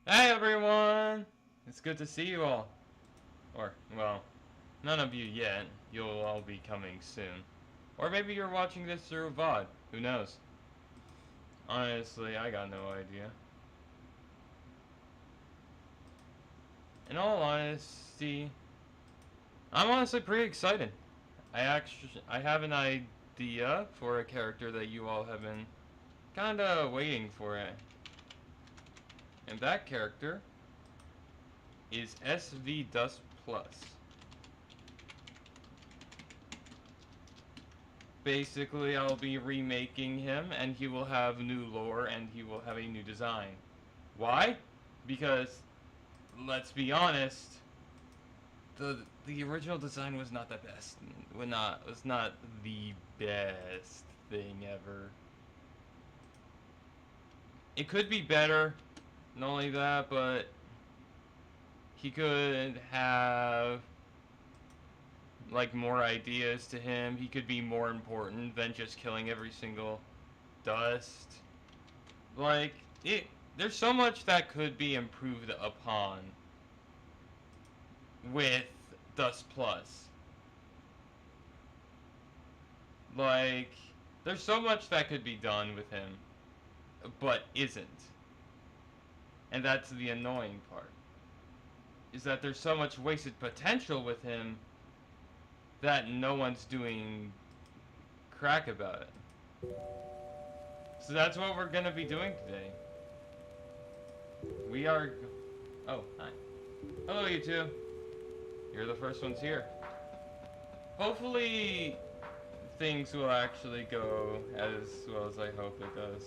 Hey everyone! It's good to see you all. Or, well, none of you yet. You'll all be coming soon. Or maybe you're watching this through VOD. Who knows? Honestly, I got no idea. In all honesty, I'm honestly pretty excited. I have an idea for a character that you all have been kinda waiting for it. And that character is SV Dust Plus. Basically, I'll be remaking him, and he will have new lore, and he will have a new design. Why? Because, let's be honest, the original design was not the best. Was not the best thing ever. It could be better. Not only that, but he could have like more ideas to him. He could be more important than just killing every single dust. Like there's so much that could be improved upon with Dust Plus. Like there's so much that could be done with him, but isn't. And that's the annoying part. Is that there's so much wasted potential with him that no one's doing crack about it. So that's what we're gonna be doing today. We are... Oh, hi. Hello, you two. You're the first ones here. Hopefully, things will actually go as well as I hope it does.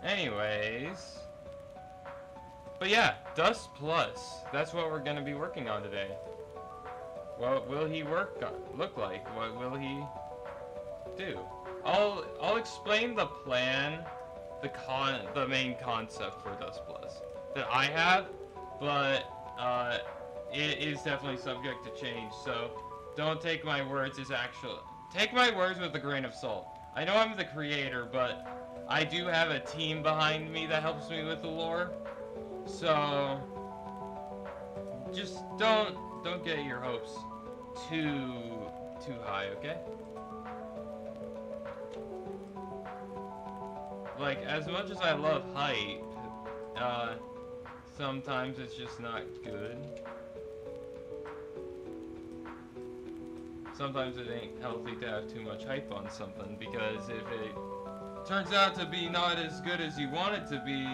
Anyways, but yeah, Dust Plus. That's what we're gonna be working on today. What will he look like? What will he do? I'll explain the plan, the main concept for Dust Plus that I have, but it is definitely subject to change. So don't take my words as actual. Take my words with a grain of salt. I know I'm the creator, but I do have a team behind me that helps me with the lore, so just don't get your hopes too high, okay? Like, as much as I love hype, sometimes it's just not good. Sometimes it ain't healthy to have too much hype on something, because if it turns out to be not as good as you want it to be,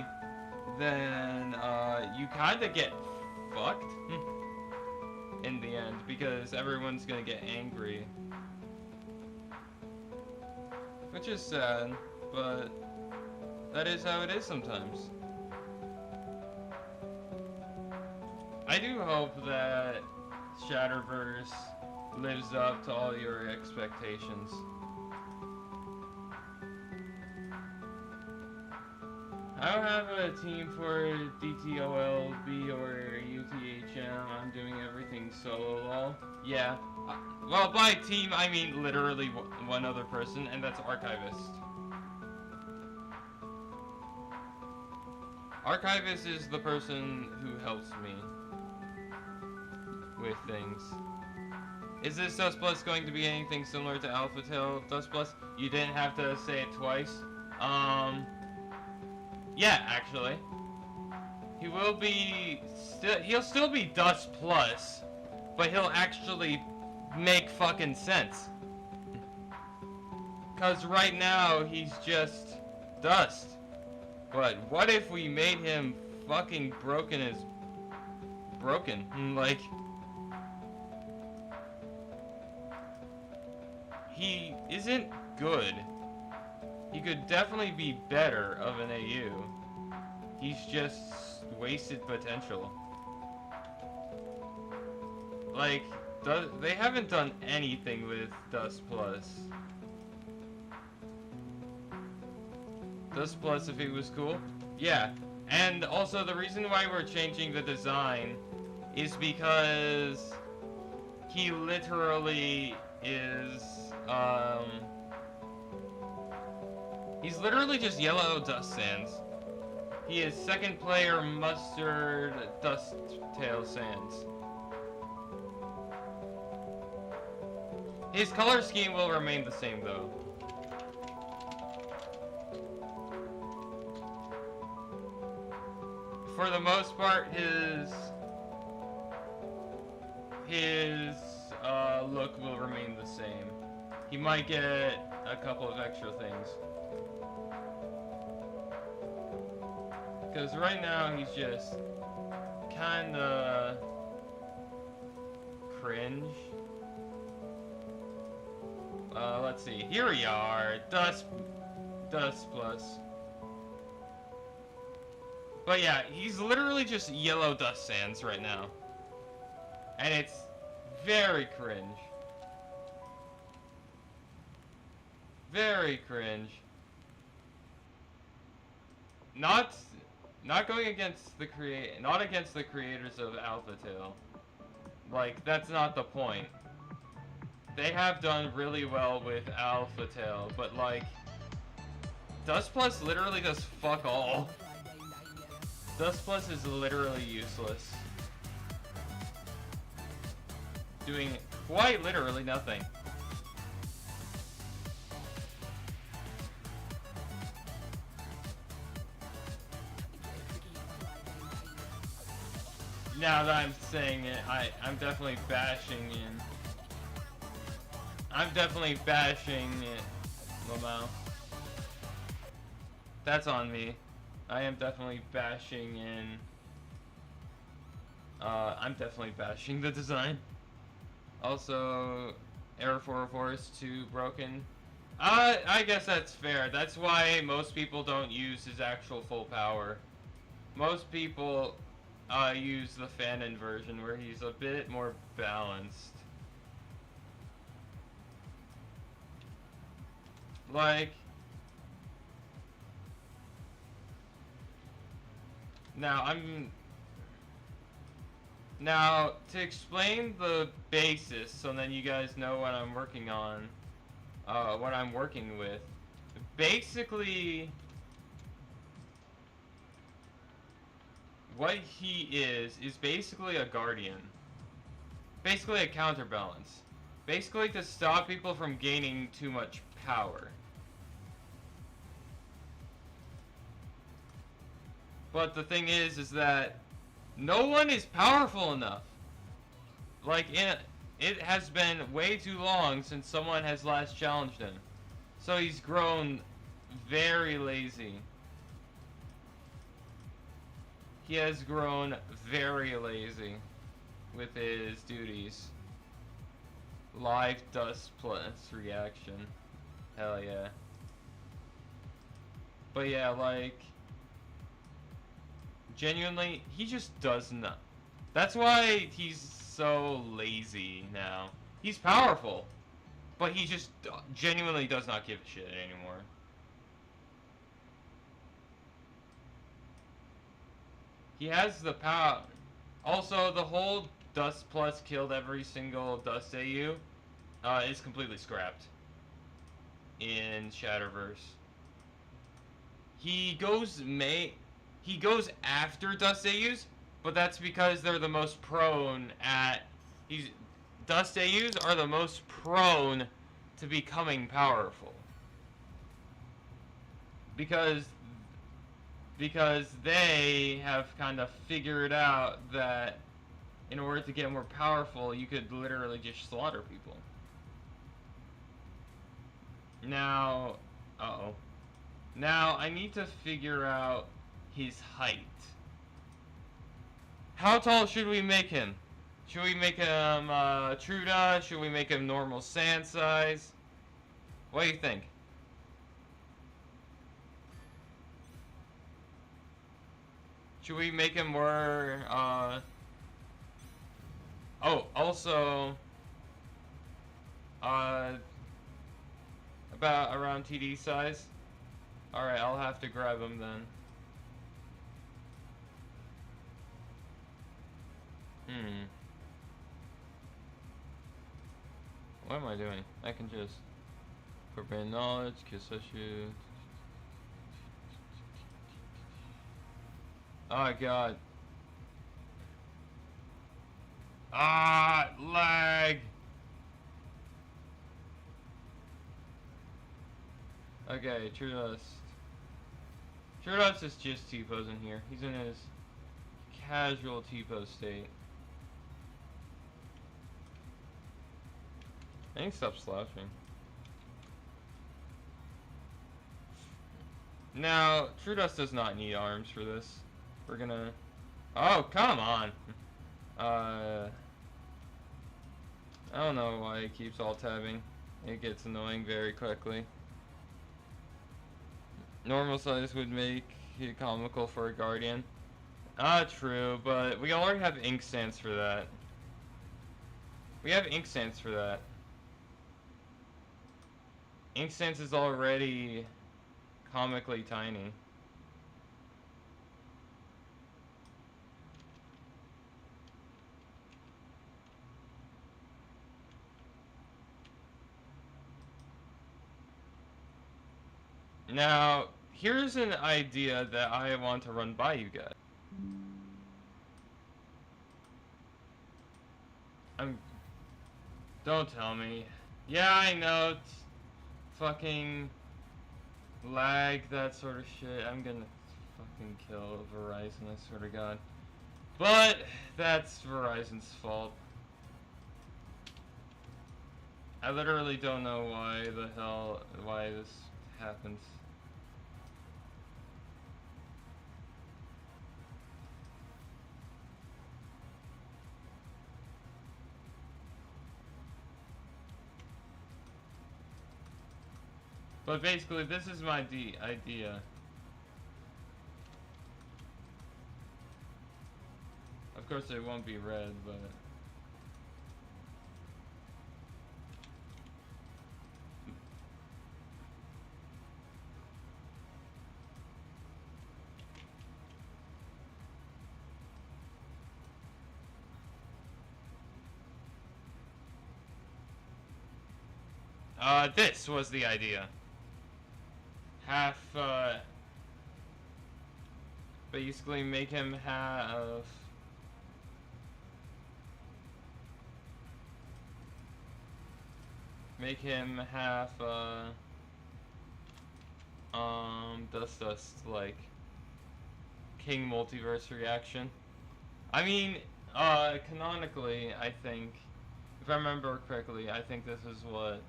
then you kind of get fucked in the end, because everyone's gonna get angry, which is sad, but that is how it is sometimes. I do hope that Shatterverse lives up to all your expectations. I don't have a team for DTOLB or UTHM. I'm doing everything solo, lol. Yeah. Well, by team, I mean literally one other person, and that's Archivist. Archivist is the person who helps me with things. Is this Dust Plus going to be anything similar to Alpha Tail Dust Plus? You didn't have to say it twice. Yeah, actually. He will be... he'll still be Dust Plus, but he'll actually make fucking sense. Cause right now, he's just Dust. But what if we made him fucking broken as... broken? Like... he isn't good. He could definitely be better of an AU. He's just wasted potential. Like, they haven't done anything with Dust Plus. Dust Plus, if he was cool? Yeah. And also, the reason why we're changing the design is because he literally is He's literally just yellow dust sands. He is second player mustard dust tail sands. His color scheme will remain the same though. For the most part, his look will remain the same. He might get a couple of extra things. Because right now he's just kinda cringe. Let's see. Here we are. Dust plus. But yeah, he's literally just yellow dust sands right now. And it's very cringe. Very cringe. Not going against the creators of Alpha Tail. Like, that's not the point. They have done really well with Alpha Tail, but like, Dust Plus literally does fuck all. Dust Plus is literally useless. Doing quite literally nothing. Now that I'm saying it, I'm definitely bashing in. I'm definitely bashing it, Lamau. That's on me. I am definitely bashing in. I'm definitely bashing the design. Also, Error 404 is too broken. I guess that's fair. That's why most people don't use his actual full power. Most people use the Fanon version where he's a bit more balanced. Like, now to explain the basis so then you guys know what I'm working on, what I'm working with. Basically, what he is basically a guardian. Basically a counterbalance. Basically to stop people from gaining too much power. But the thing is that no one is powerful enough. Like, it has been way too long since someone has last challenged him. So he's grown very lazy. He has grown very lazy with his duties. Live dust plus reaction. Hell yeah. But yeah, like, genuinely, he just does not. That's why he's so lazy now. He's powerful, but he just genuinely does not give a shit anymore. He has the power. Also, the whole Dust Plus killed every single Dust AU is completely scrapped in Shatterverse. He goes after Dust AUs, but that's because they're the most prone at... Dust AUs are the most prone to becoming powerful. Because they have kind of figured out that in order to get more powerful, you could literally just slaughter people. Now, Now, I need to figure out his height. How tall should we make him? Should we make him Truda? Should we make him normal sand size? What do you think? Should we make him more, oh, also, about around TD size? Alright, I'll have to grab him then. What am I doing? I can just... Forbidden knowledge, Kiseshu. Oh my god. Ah, lag! Okay, True Dust. True Dust is just T-posing here. He's in his casual T-pose state. I think stop slashing. Now, True Dust does not need arms for this. We're gonna... Oh, come on! I don't know why it keeps alt-tabbing. It gets annoying very quickly. Normal size would make it comical for a Guardian. Ah, true, but we already have ink stance for that. We have ink stance for that. Ink stance is already comically tiny. Now, here's an idea that I want to run by you guys. Don't tell me. Yeah, I know. Fucking lag, that sort of shit. I'm gonna fucking kill Verizon, I swear to God. But that's Verizon's fault. I literally don't know why this happens. But basically, this is my idea. Of course, it won't be red, but... this was the idea. Basically make him have... Make him have, Dust, like, King Multiverse reaction. I mean, canonically, I think, if I remember correctly, I think this is what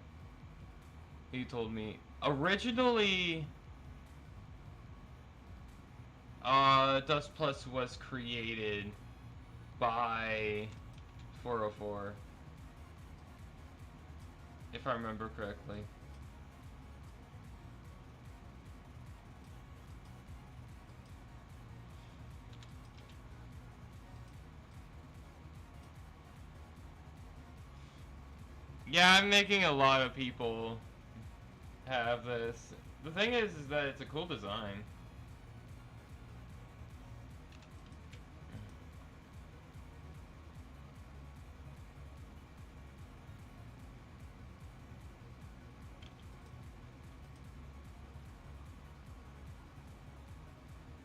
he told me. Originally, Dust Plus was created by 404. If I remember correctly. Yeah, I'm making a lot of people have this. The thing is that it's a cool design.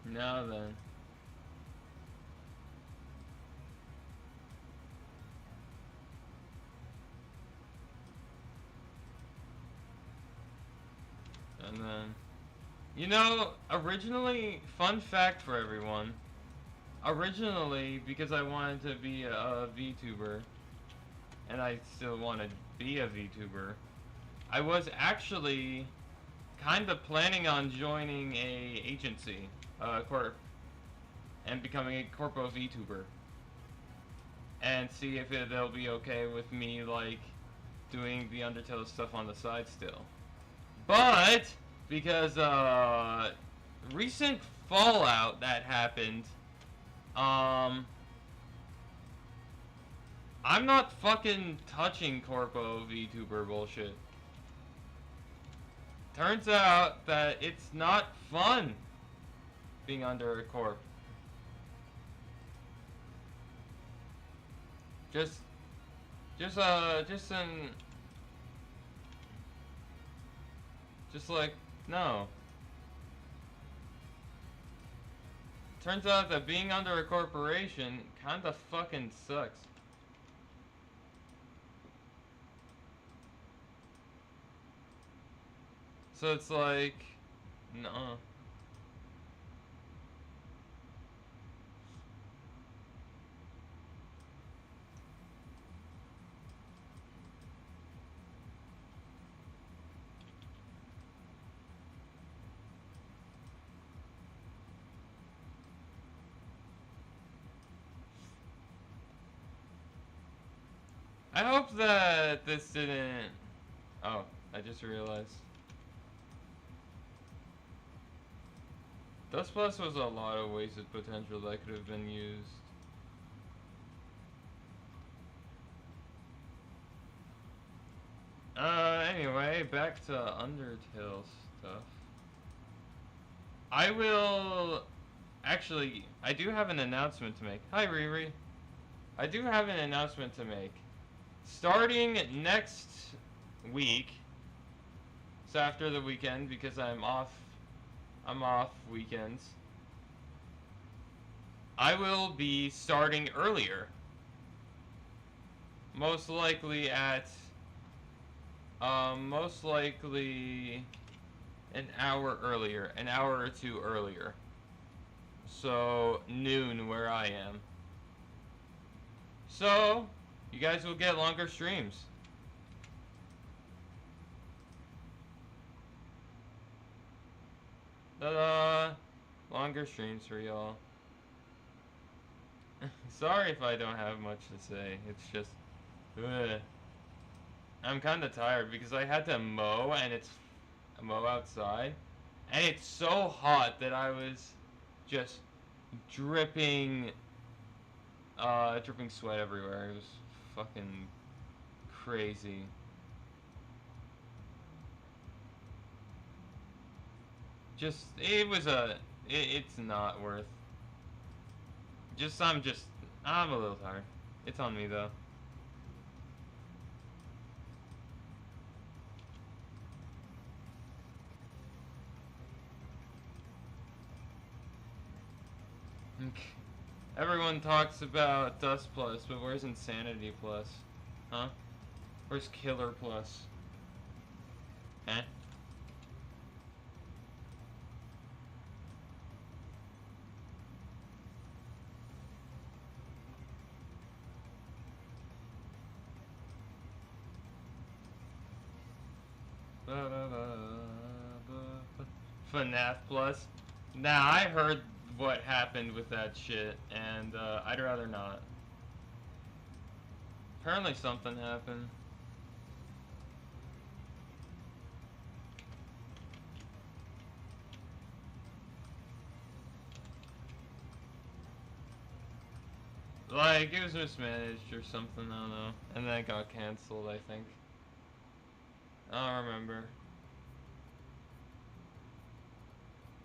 Now then. And then, you know, originally, fun fact for everyone, originally, because I wanted to be a VTuber, and I still want to be a VTuber, I was actually kind of planning on joining a agency, corp, and becoming a corpo VTuber, and see if they'll be okay with me, like, doing the Undertale stuff on the side still. But because recent fallout that happened, I'm not fucking touching corpo VTuber bullshit. Turns out that it's not fun being under a corp. Just an Just like, no. Turns out that being under a corporation kinda fucking sucks. So it's like, no. I hope that this didn't... Oh, I just realized. Dust Plus was a lot of wasted potential that could have been used. Anyway, back to Undertale stuff. I will... Actually, I do have an announcement to make. Hi, Riri. I do have an announcement to make. Starting next week, so after the weekend, because I'm off weekends, I will be starting earlier. Most likely at, most likely an hour earlier, an hour or two earlier. So, noon where I am. So, you guys will get longer streams. Ta-da! Longer streams for y'all. Sorry if I don't have much to say. It's just... Ugh. I'm kinda tired because I had to mow and it's... mow outside. And it's so hot that I was just dripping... dripping sweat everywhere. It was fucking crazy. Just, it was it's not worth. I'm a little tired. It's on me though. Everyone talks about Dust Plus, but where's Insanity Plus? Huh? Where's Killer Plus? Eh? FNAF Plus? Nah, I heard what happened with that shit, and I'd rather not. Apparently something happened. Like, it was mismanaged or something, I don't know. And then it got cancelled, I think. I don't remember.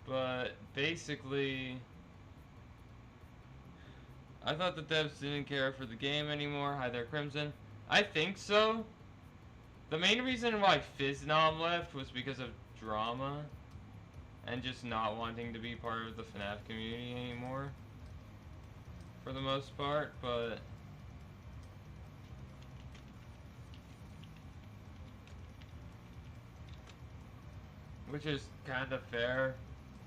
But basically, I thought the devs didn't care for the game anymore. Hi there, Crimson. I think so. The main reason why Fiznom left was because of drama and just not wanting to be part of the FNAF community anymore, for the most part, but which is kind of fair.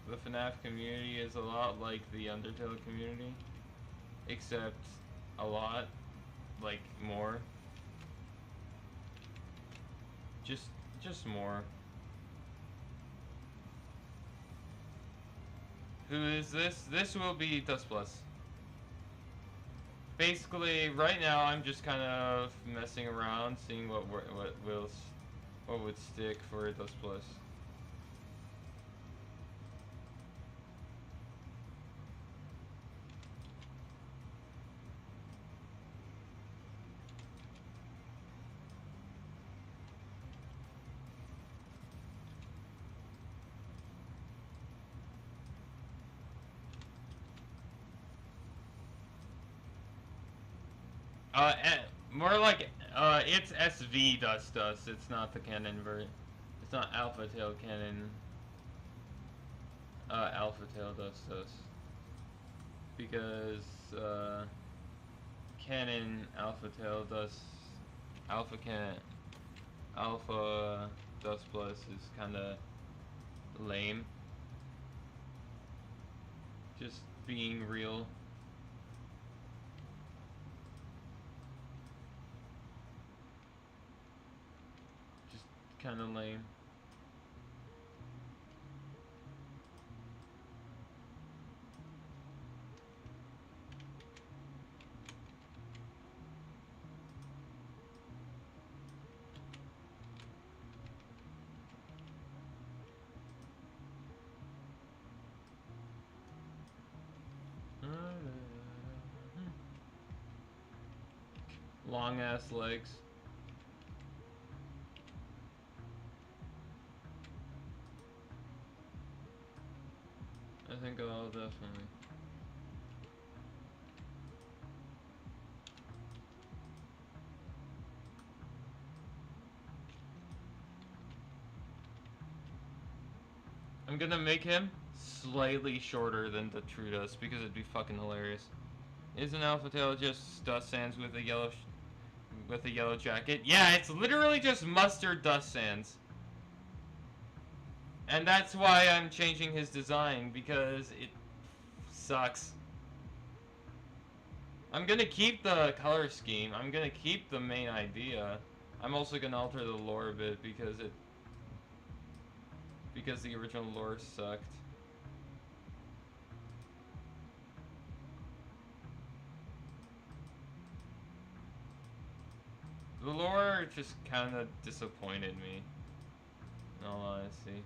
The FNAF community is a lot like the Undertale community, except a lot, like, more. Just more. Who is this? This will be Dust Plus. Basically, right now I'm just kind of messing around, seeing what would stick for Dust Plus. More like, it's SV Dust. It's not the canon version. It's not Alpha Tail Cannon. Alpha Tail Dustos. Because, Cannon Alpha Tail Dust... Alpha Dust Plus is kinda lame. Just being real. Just kinda lame. Long ass legs. I think I'll definitely. I'm gonna make him slightly shorter than the true dust because it'd be fucking hilarious. Isn't Alpha Tail just dust sands with a yellow jacket? Yeah, it's literally just mustard dust sands. And that's why I'm changing his design, because it sucks. I'm gonna keep the color scheme. I'm gonna keep the main idea. I'm also gonna alter the lore a bit because the original lore sucked. The lore just kind of disappointed me, in all honesty.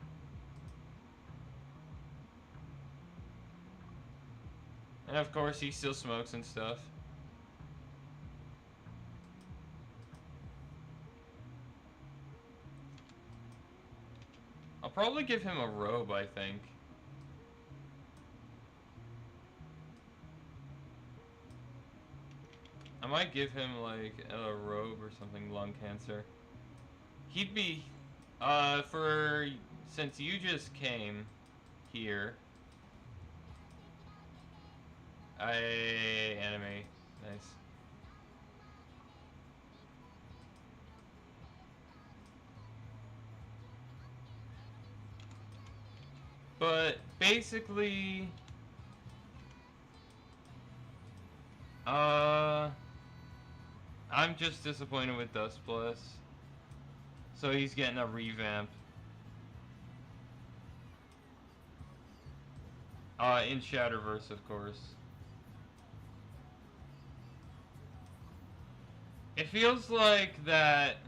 And of course, he still smokes and stuff. I'll probably give him a robe, I think. I might give him, like, a robe or something, lung cancer. He'd be, since you just came here. Anime, nice. But, basically, I'm just disappointed with Dust Plus. So he's getting a revamp. In Shatterverse, of course. It feels like that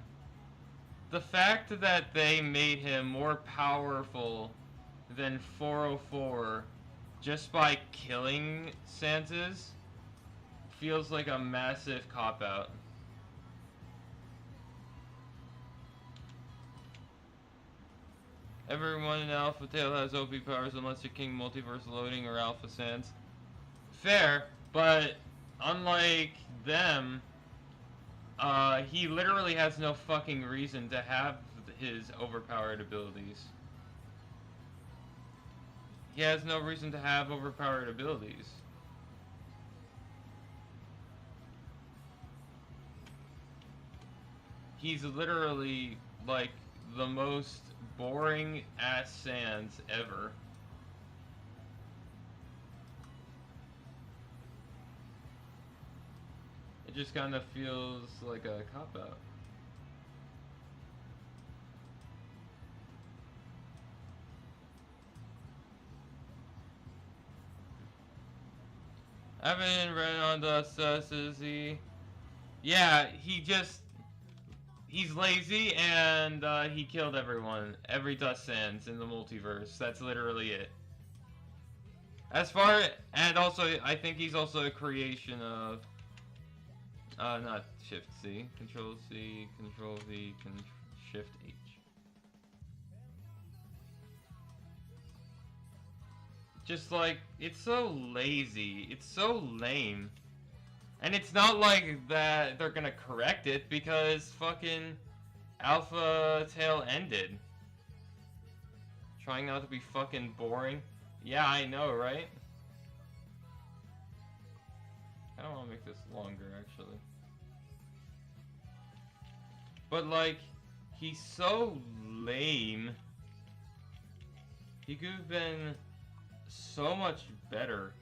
the fact that they made him more powerful than 404 just by killing Santas feels like a massive cop-out. Everyone in Alpha Tail has OP powers unless you're King Multiverse Loading or Alpha Sans. Fair, but unlike them, he literally has no fucking reason to have his overpowered abilities. He has no reason to have overpowered abilities. He's literally, like, the most boring ass Sans ever. It just kind of feels like a cop-out. I haven't read on the Susie. Yeah, he's lazy and he killed everyone. Every Dust Sands in the multiverse. That's literally it. And also, I think he's also a creation of, not Shift C, Control C, Control V, Shift H. Just like, it's so lazy, it's so lame. And it's not like that they're gonna correct it because fucking Alpha Tail ended. Trying not to be fucking boring. Yeah, I know, right? I don't want to make this longer, actually. But, like, he's so lame. He could have been so much better.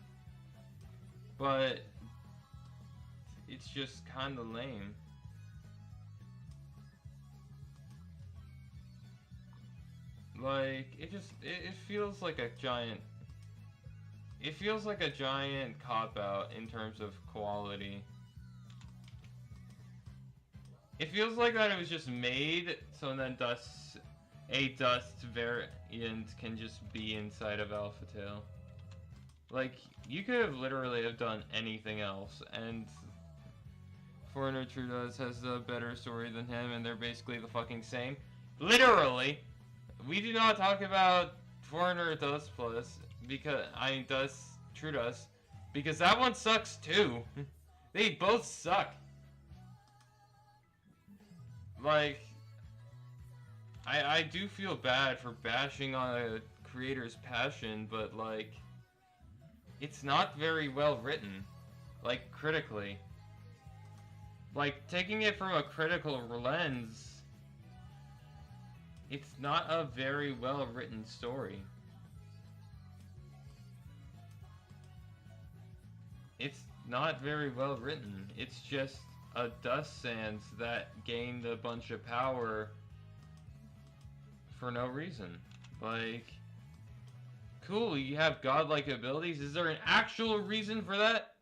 But it's just kind of lame. Like, it feels like a giant... It feels like a giant cop-out in terms of quality. It feels like that it was just made so then a Dust variant can just be inside of Alpha Tail. Like, you could have literally have done anything else, and Foreigner True Dust has a better story than him, and they're basically the fucking same. Literally! We do not talk about Foreigner Dust Plus, because, True Dust, because that one sucks too. They both suck. Like, I do feel bad for bashing on a creator's passion, but like, it's not very well written, like, critically. Like, taking it from a critical lens, it's not a very well written story. It's not very well written. It's just a dust sands that gained a bunch of power for no reason. Like, cool, you have godlike abilities. Is there an actual reason for that?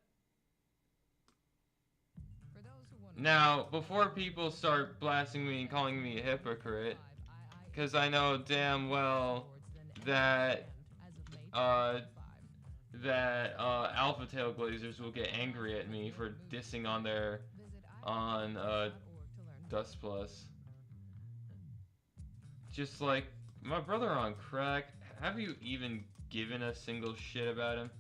Now, before people start blasting me and calling me a hypocrite, because I know damn well that Alpha Tail Glazers will get angry at me for dissing on Dust Plus. Just like, my brother on crack, have you even given a single shit about him?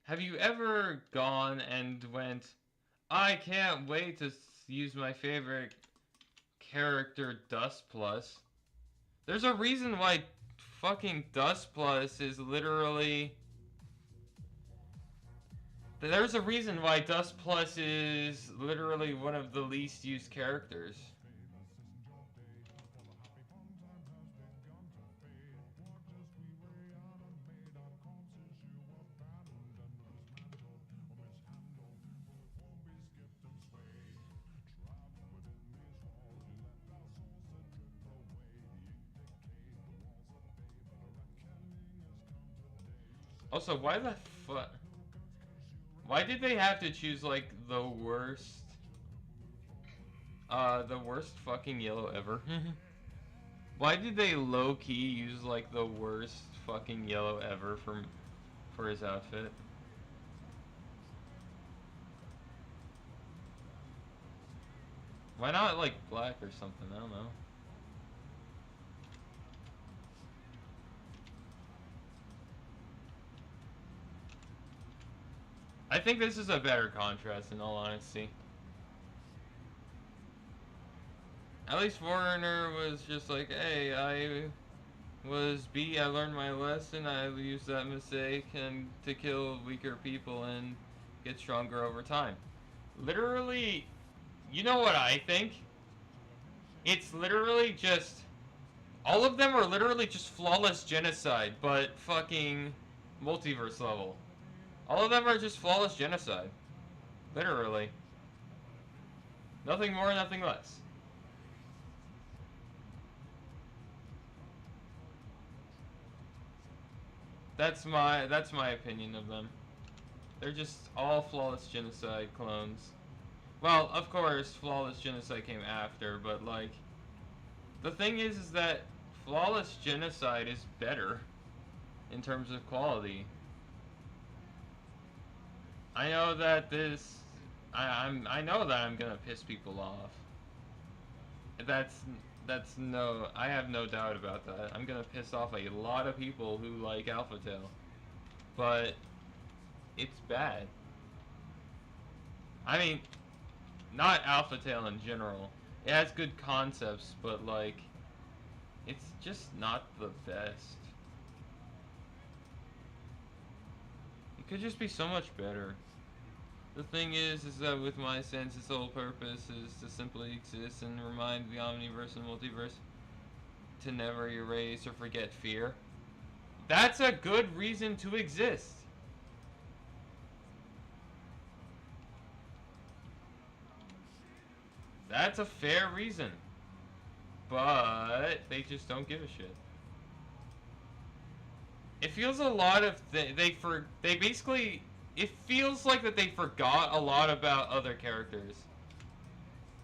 Have you ever gone and went, I can't wait to use my favorite character, Dust Plus? There's a reason why fucking Dust Plus is literally... There's a reason why Dust Plus is literally one of the least used characters. Also, why the fuck? Why did they have to choose, like, the worst fucking yellow ever? Why did they low-key use, like, the worst fucking yellow ever for his outfit? Why not, like, black or something? I don't know. I think this is a better contrast, in all honesty. At least Foreigner was just like, hey, I learned my lesson, I used that mistake and to kill weaker people and get stronger over time. Literally, you know what I think? It's literally just, all of them are literally just flawless genocide, but fucking multiverse level. All of them are just flawless genocide. Literally. Nothing more, nothing less. That's my opinion of them. They're just all flawless genocide clones. Well, of course, flawless genocide came after, but like, the thing is that flawless genocide is better in terms of quality. I know that I know that I'm gonna piss people off. I have no doubt about that. I'm gonna piss off a lot of people who like Alpha Tail. But it's bad. I mean, not Alpha Tail in general. It has good concepts, but like, it's just not the best. It could just be so much better. The thing is that with my sense, its sole purpose is to simply exist and remind the omniverse and multiverse to never erase or forget fear. That's a good reason to exist. That's a fair reason. But they just don't give a shit. It feels a lot of they basically, it feels like that they forgot a lot about other characters.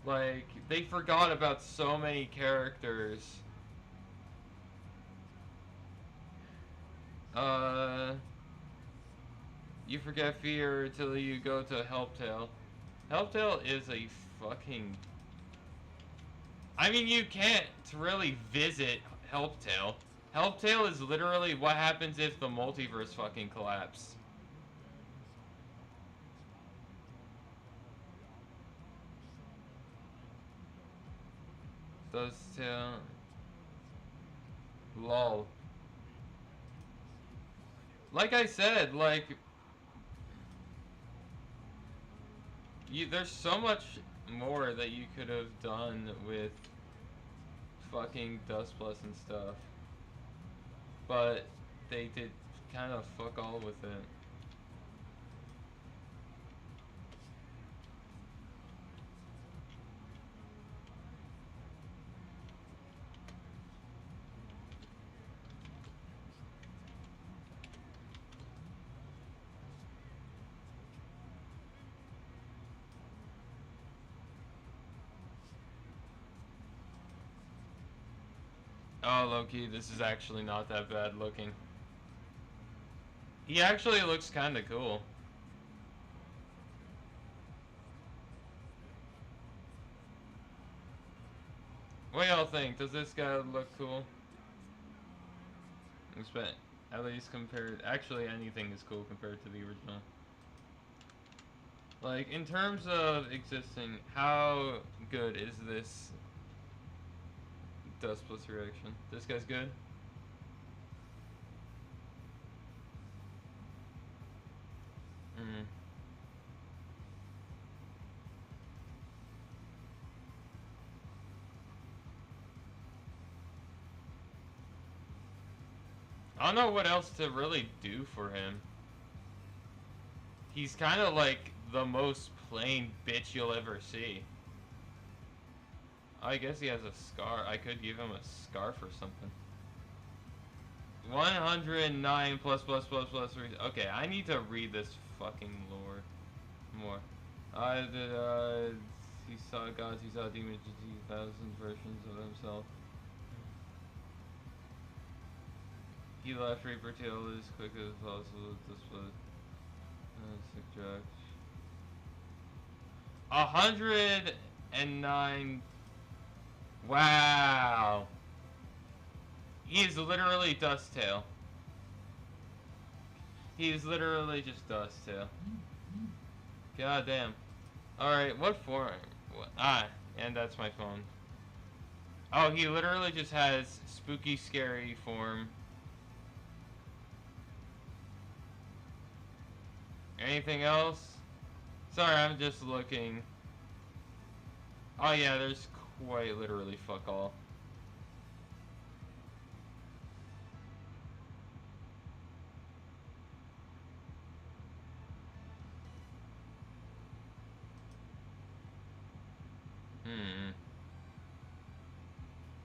Like they forgot about so many characters. You forget fear until you go to Helptail. Helptail is a fucking... I mean, you can't really visit Helptail. Helptail is literally what happens if the multiverse fucking collapsed. Does tell... Lol. Like I said, like... there's so much more that you could have done with fucking Dust Plus and stuff. But they did kind of fuck all with it. Oh, low-key, this is actually not that bad looking. He actually looks kinda cool. What y'all think? Does this guy look cool? At least compared... Actually, anything is cool compared to the original. Like, in terms of existing, how good is this Dust Plus reaction? This guy's good? I don't know what else to really do for him. He's kind of like the most plain bitch you'll ever see. I guess he has a scar. I could give him a scarf or something. 109 plus. Okay, I need to read this fucking lore more. He saw gods, he saw demons, he thousand versions of himself. He left Reaper Tail as quick as possible. This was sick drugs. 109. Wow. He is literally Dusttail. He is literally just Dusttail. God damn. Alright, what for? And that's my phone. Oh, he literally just has spooky, scary form. Anything else? Sorry, I'm just looking. Oh yeah, there's quite literally fuck all.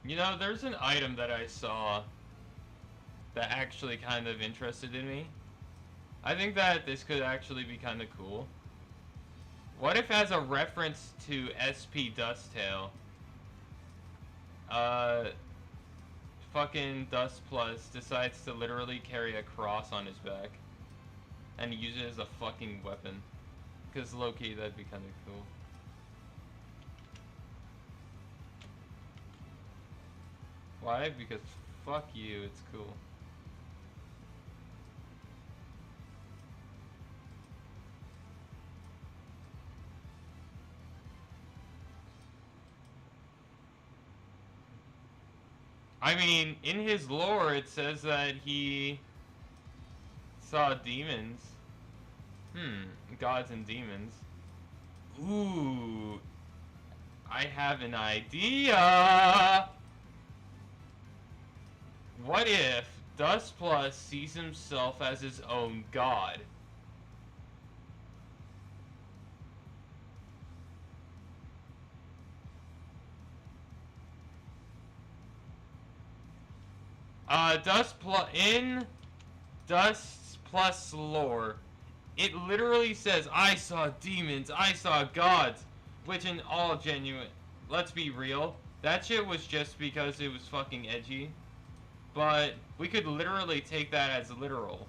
You know, there's an item that I saw that actually kind of interested in me. I think that this could actually be kind of cool. What if, as a reference to SP Dusttail, fucking Dust Plus decides to literally carry a cross on his back and use it as a fucking weapon? Because low-key, that'd be kind of cool. Why? Because fuck you, it's cool. I mean, in his lore, it says that he saw demons. Gods and demons. Ooh, I have an idea! What if Dust Plus sees himself as his own god? In Dust Plus lore, it literally says, I saw demons, I saw gods, which in all genuine, let's be real, that shit was just because it was fucking edgy, but we could literally take that as literal.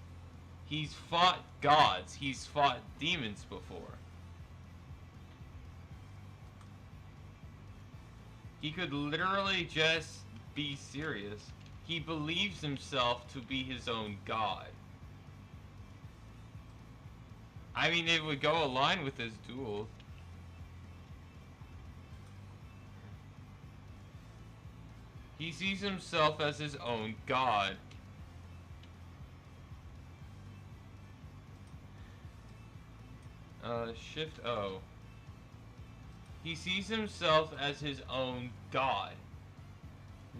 He's fought gods, he's fought demons before. He could literally just be serious. He believes himself to be his own god. I mean, it would go align with his duel. He sees himself as his own god. Shift O. He sees himself as his own god.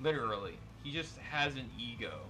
Literally. He just has an ego.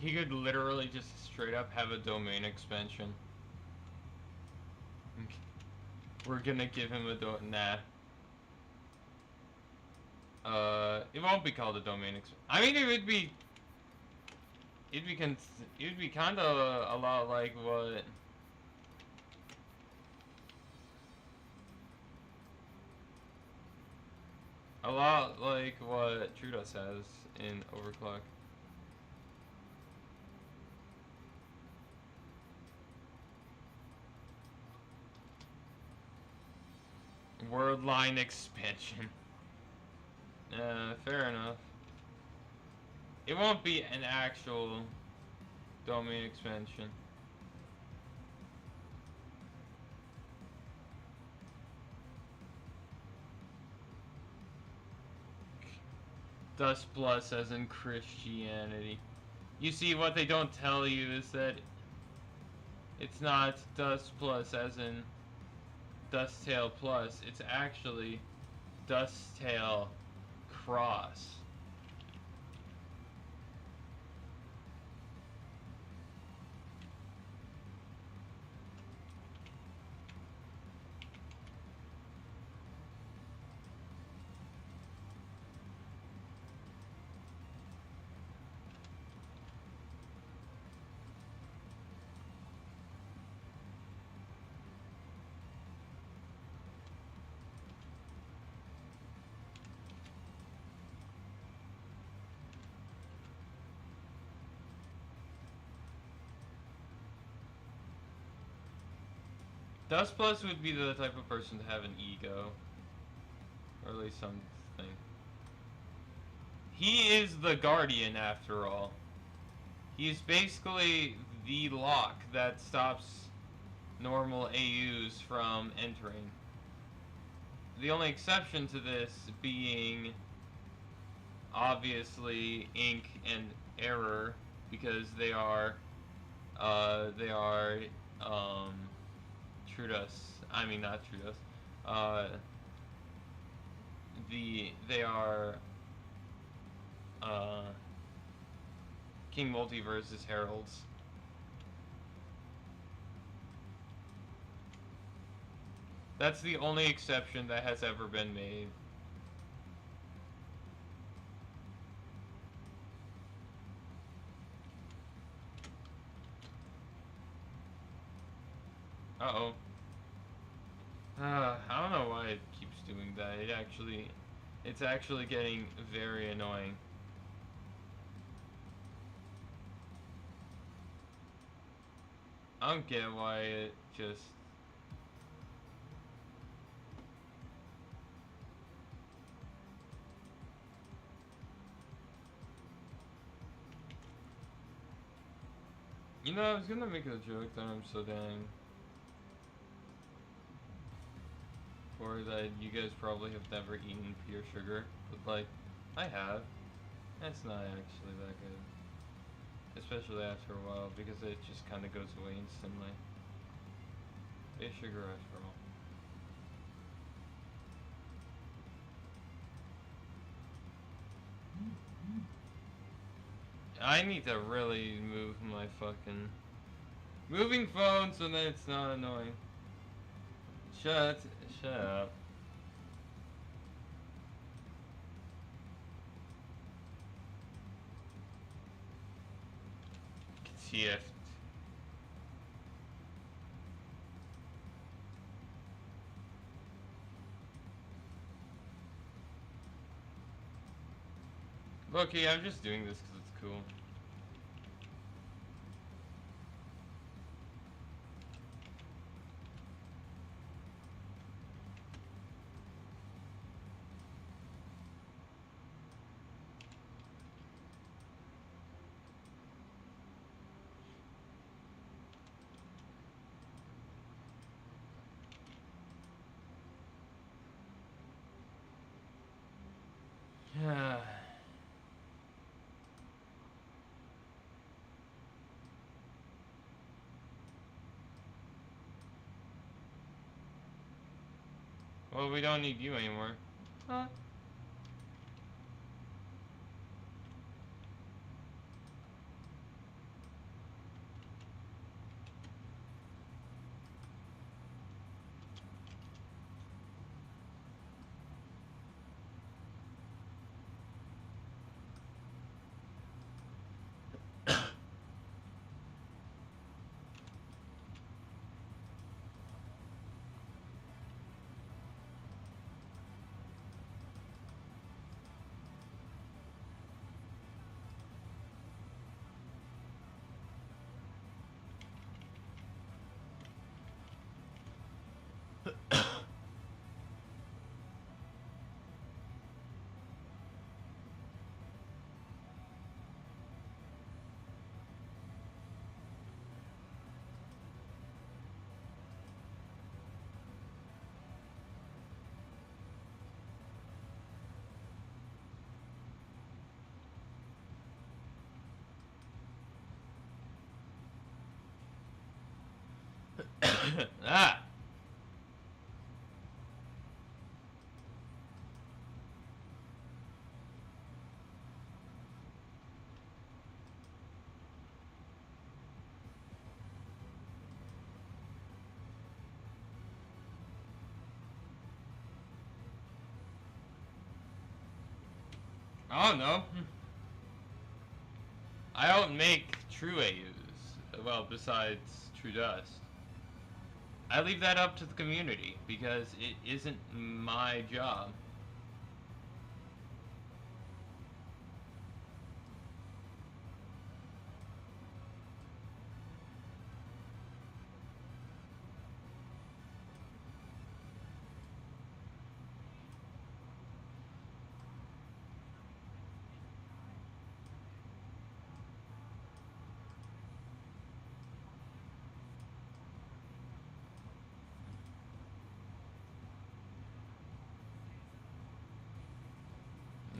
He could literally just straight up have a domain expansion. We're gonna give him a it won't be called a domain expansion. I mean, it'd be kind of a lot like what Trudos has in Overclock. Word line expansion. Fair enough. It won't be an actual domain expansion. Dust Plus as in Christianity. You see, what they don't tell you is that it's not Dust Plus as in Dusttail Plus. It's actually Dusttail Cross. Dust Plus would be the type of person to have an ego. Or at least something. He is the Guardian, after all. He is basically the lock that stops normal AUs from entering. The only exception to this being, obviously, Ink and Error, because they are Trudos. I mean, not Trudos. They are King Multiverse's heralds. That's the only exception that has ever been made. Uh-oh. I don't know why it keeps doing that. It's actually getting very annoying. I don't get why it just... You know, I was gonna make a joke that I'm so dang... Or that you guys probably have never eaten pure sugar. But, like, I have. It's not actually that good. Especially after a while, because it just kind of goes away instantly. It's sugar after all. I need to really move my fucking moving phone so that it's not annoying. Shut up. Shift. Okay, I'm just doing this because it's cool. Well, we don't need you anymore. Huh? Ah! I don't know. I don't make true AUs. Well, besides True Dust. I leave that up to the community because it isn't my job.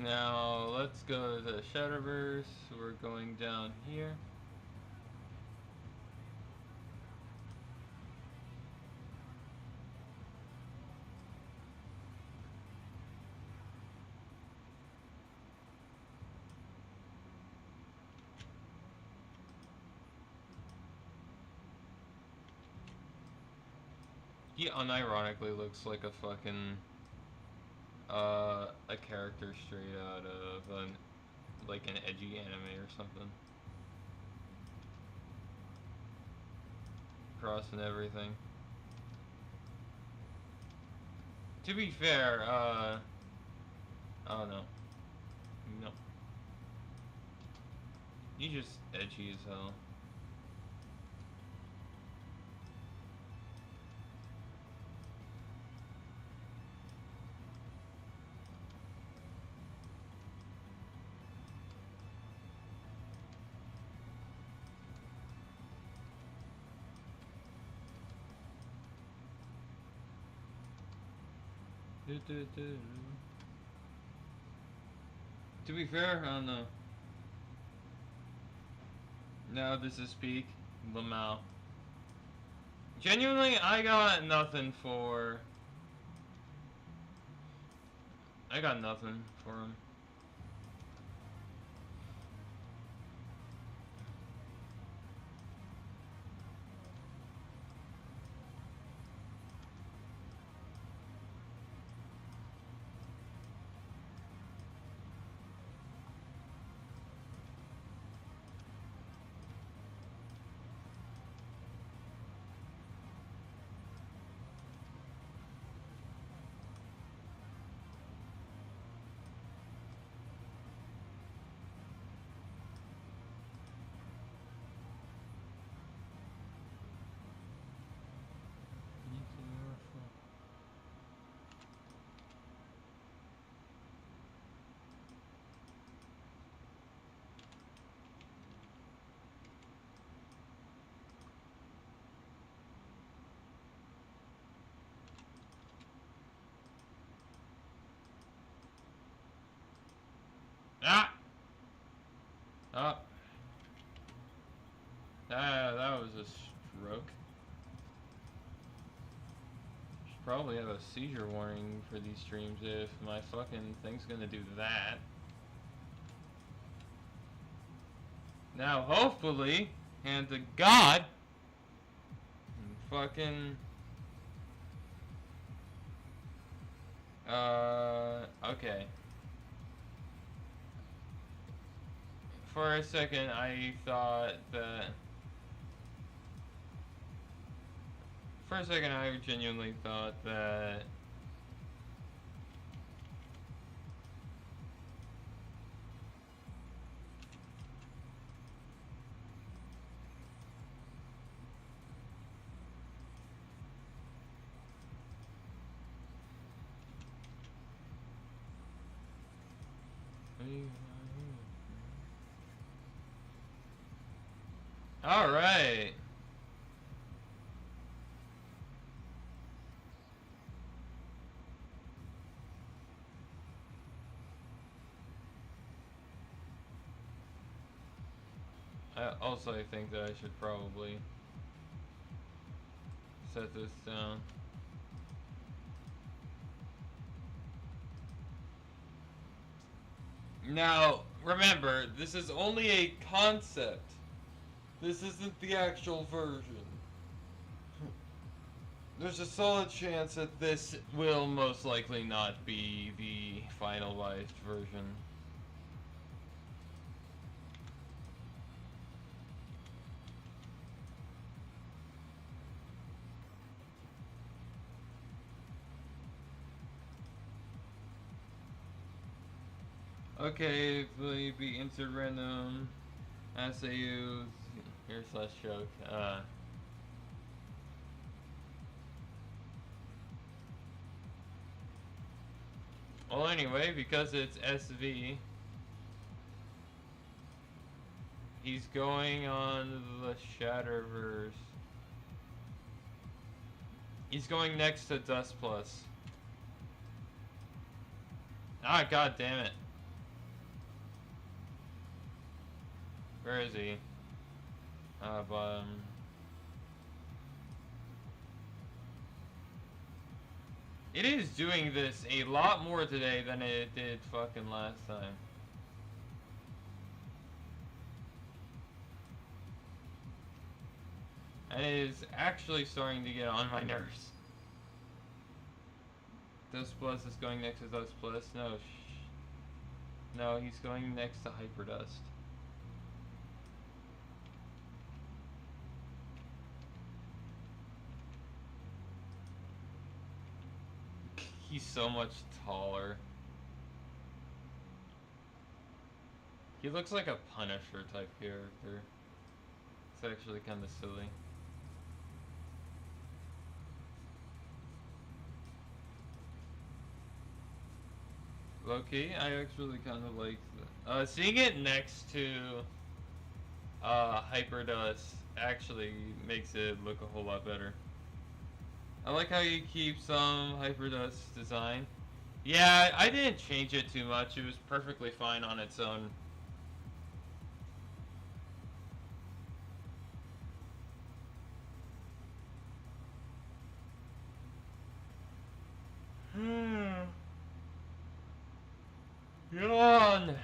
Now, let's go to the Tripleverse. We're going down here. He unironically looks like a fucking, a character straight out of like an edgy anime or something. Crossing everything. To be fair, oh no. No. You just edgy as hell. To be fair, I don't know. Now this is peak Lamau. Genuinely, I got nothing for. I got nothing for him. Ah! Oh. That was a stroke. Should probably have a seizure warning for these streams if my fucking thing's gonna do that. Now, hopefully, hand to God, fucking, okay. For a second, I thought that, for a second, I genuinely thought that, all right. I also think that I should probably set this down. Now, remember, this is only a concept. This isn't the actual version. There's a solid chance that this will most likely not be the finalized version. Okay, will be insert random SAU here slash choke. Well, anyway, because it's SV, he's going on the Shatterverse. He's going next to Dust Plus. Ah, god damn it. Where is he? Bottom. It is doing this a lot more today than it did fucking last time. And it is actually starting to get on my nerves. Dust Plus is going next to Dust Plus. No, no, he's going next to Hyperdust. he's so much taller. He looks like a Punisher type character. It's actually kind of silly. Low-key, I actually kind of like seeing it next to Hyperdust actually makes it look a whole lot better. I like how you keep some Hyperdust design. Yeah, I didn't change it too much. It was perfectly fine on its own. Yawn.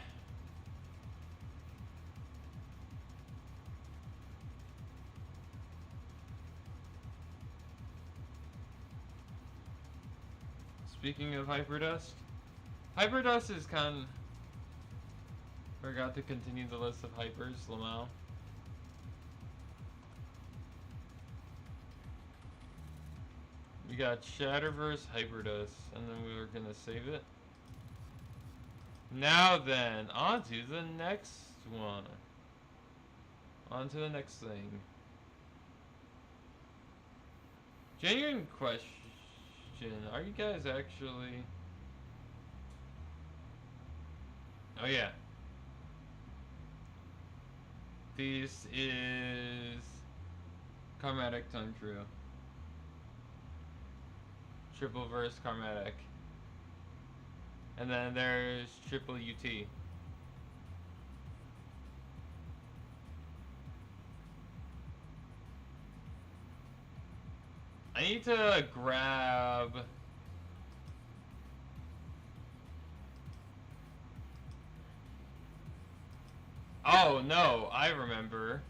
Speaking of Hyperdust, Hyperdust is kind of... Forgot to continue the list of hypers, Lamau. We got Shatterverse, Hyperdust, and then we were gonna save it. Now then, on to the next one. On to the next thing. Genuine question. Are you guys actually... Oh yeah. This is Karmatic Tundra. Tripleverse Karmatic. And then there's Triple UT. I need to grab... Oh no, I remember.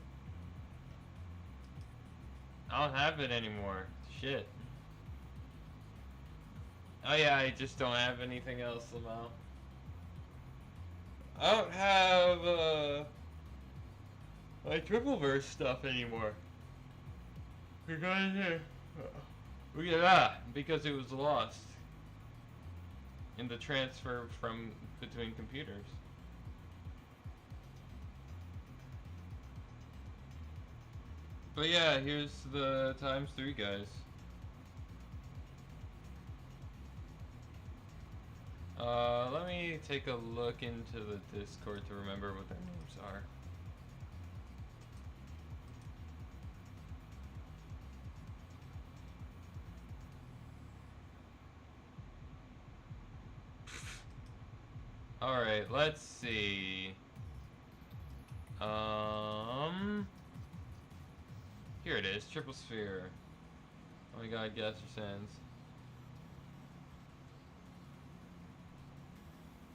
I don't have it anymore. Shit. Oh yeah, I just don't have anything else, Lamau. I don't have my Tripleverse stuff anymore. Because it was lost in the transfer from between computers. But yeah, here's the ×3 guys. Let me take a look into the Discord to remember what their names are. Alright, let's see. Here it is, Triple Sphere. Oh my god, Gaster Sands.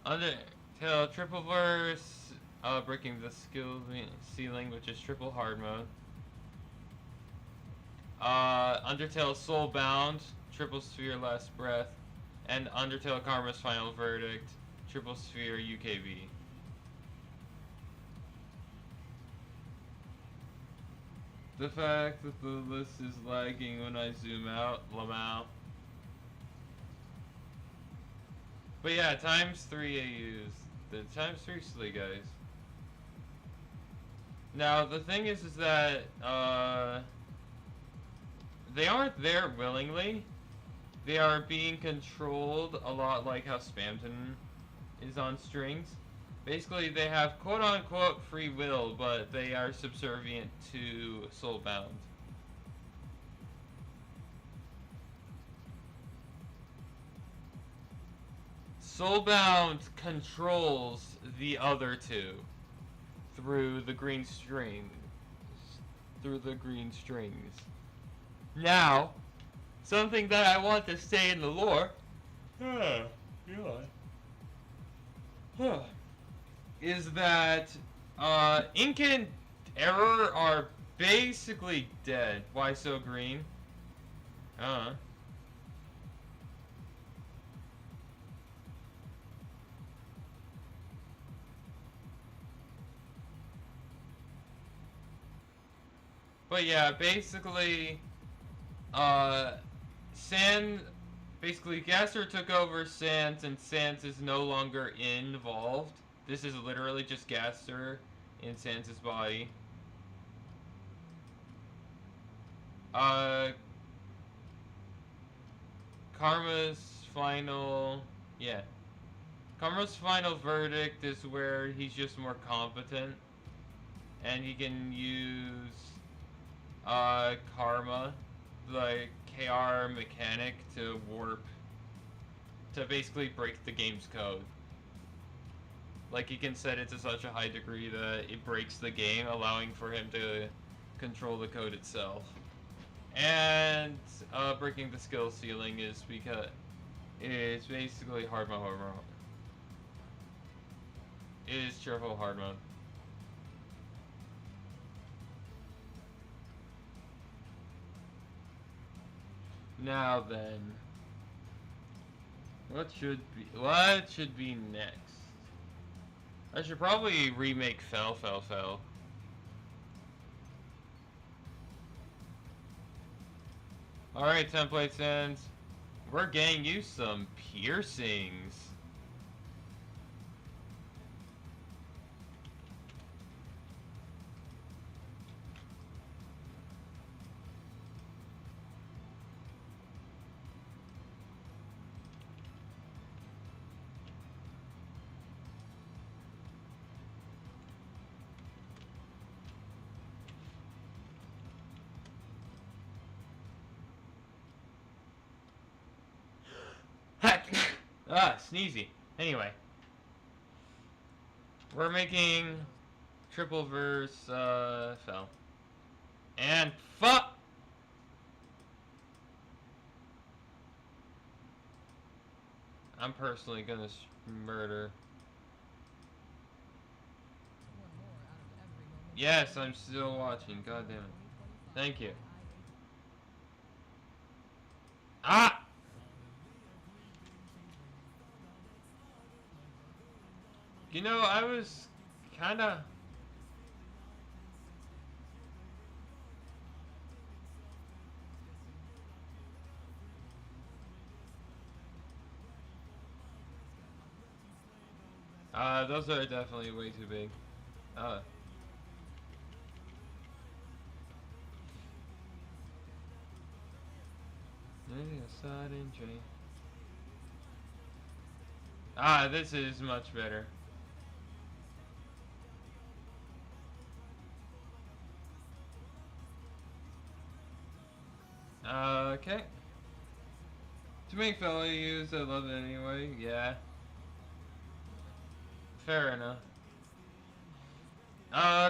Undertale Tripleverse, breaking the skill ceiling, which is triple hard mode. Undertale Soulbound, Triple Sphere Last Breath, and Undertale Karma's Final Verdict, Triple Sphere UKV. The fact that the list is lagging when I zoom out, Lamau. But yeah, ×3 AUs. The ×3 silly guys. Now the thing is that they aren't there willingly. They are being controlled a lot like how Spamton is on strings. Basically, they have quote-unquote free will, but they are subservient to Soulbound. Soulbound controls the other two through the green strings. Now, something that I want to say in the lore. Is that Ink and Error are basically dead. Why so green? But yeah, basically, Sand Basically, Gaster took over Sans, and Sans is no longer involved. This is literally just Gaster in Sans's body. Uh, Karma's final... Yeah. Karma's final verdict is where he's just more competent. And he can use... Karma, the KR mechanic, to warp... to basically break the game's code. Like, he can set it to such a high degree that it breaks the game, allowing for him to control the code itself. And breaking the skill ceiling is because it's basically hard mode. It is cheerful hard mode. Now then, what should be next? I should probably remake Fell. Alright, template sends. We're getting you some piercings. Sneezy. Anyway. We're making Tripleverse, Fell. And fuck! I'm personally gonna murder. Yes, I'm still watching. God damn it. Thank you. Ah! You know, I was kinda... those are definitely way too big. This is much better. Okay. To make fellow use, I love it anyway. Yeah. Fair enough.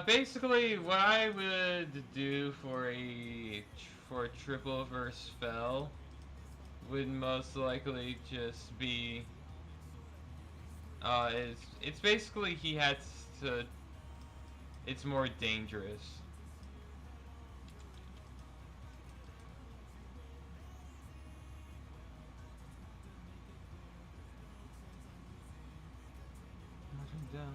Basically, what I would do for a Tripleverse Fell would most likely just be it's basically he has to. It's more dangerous. Down.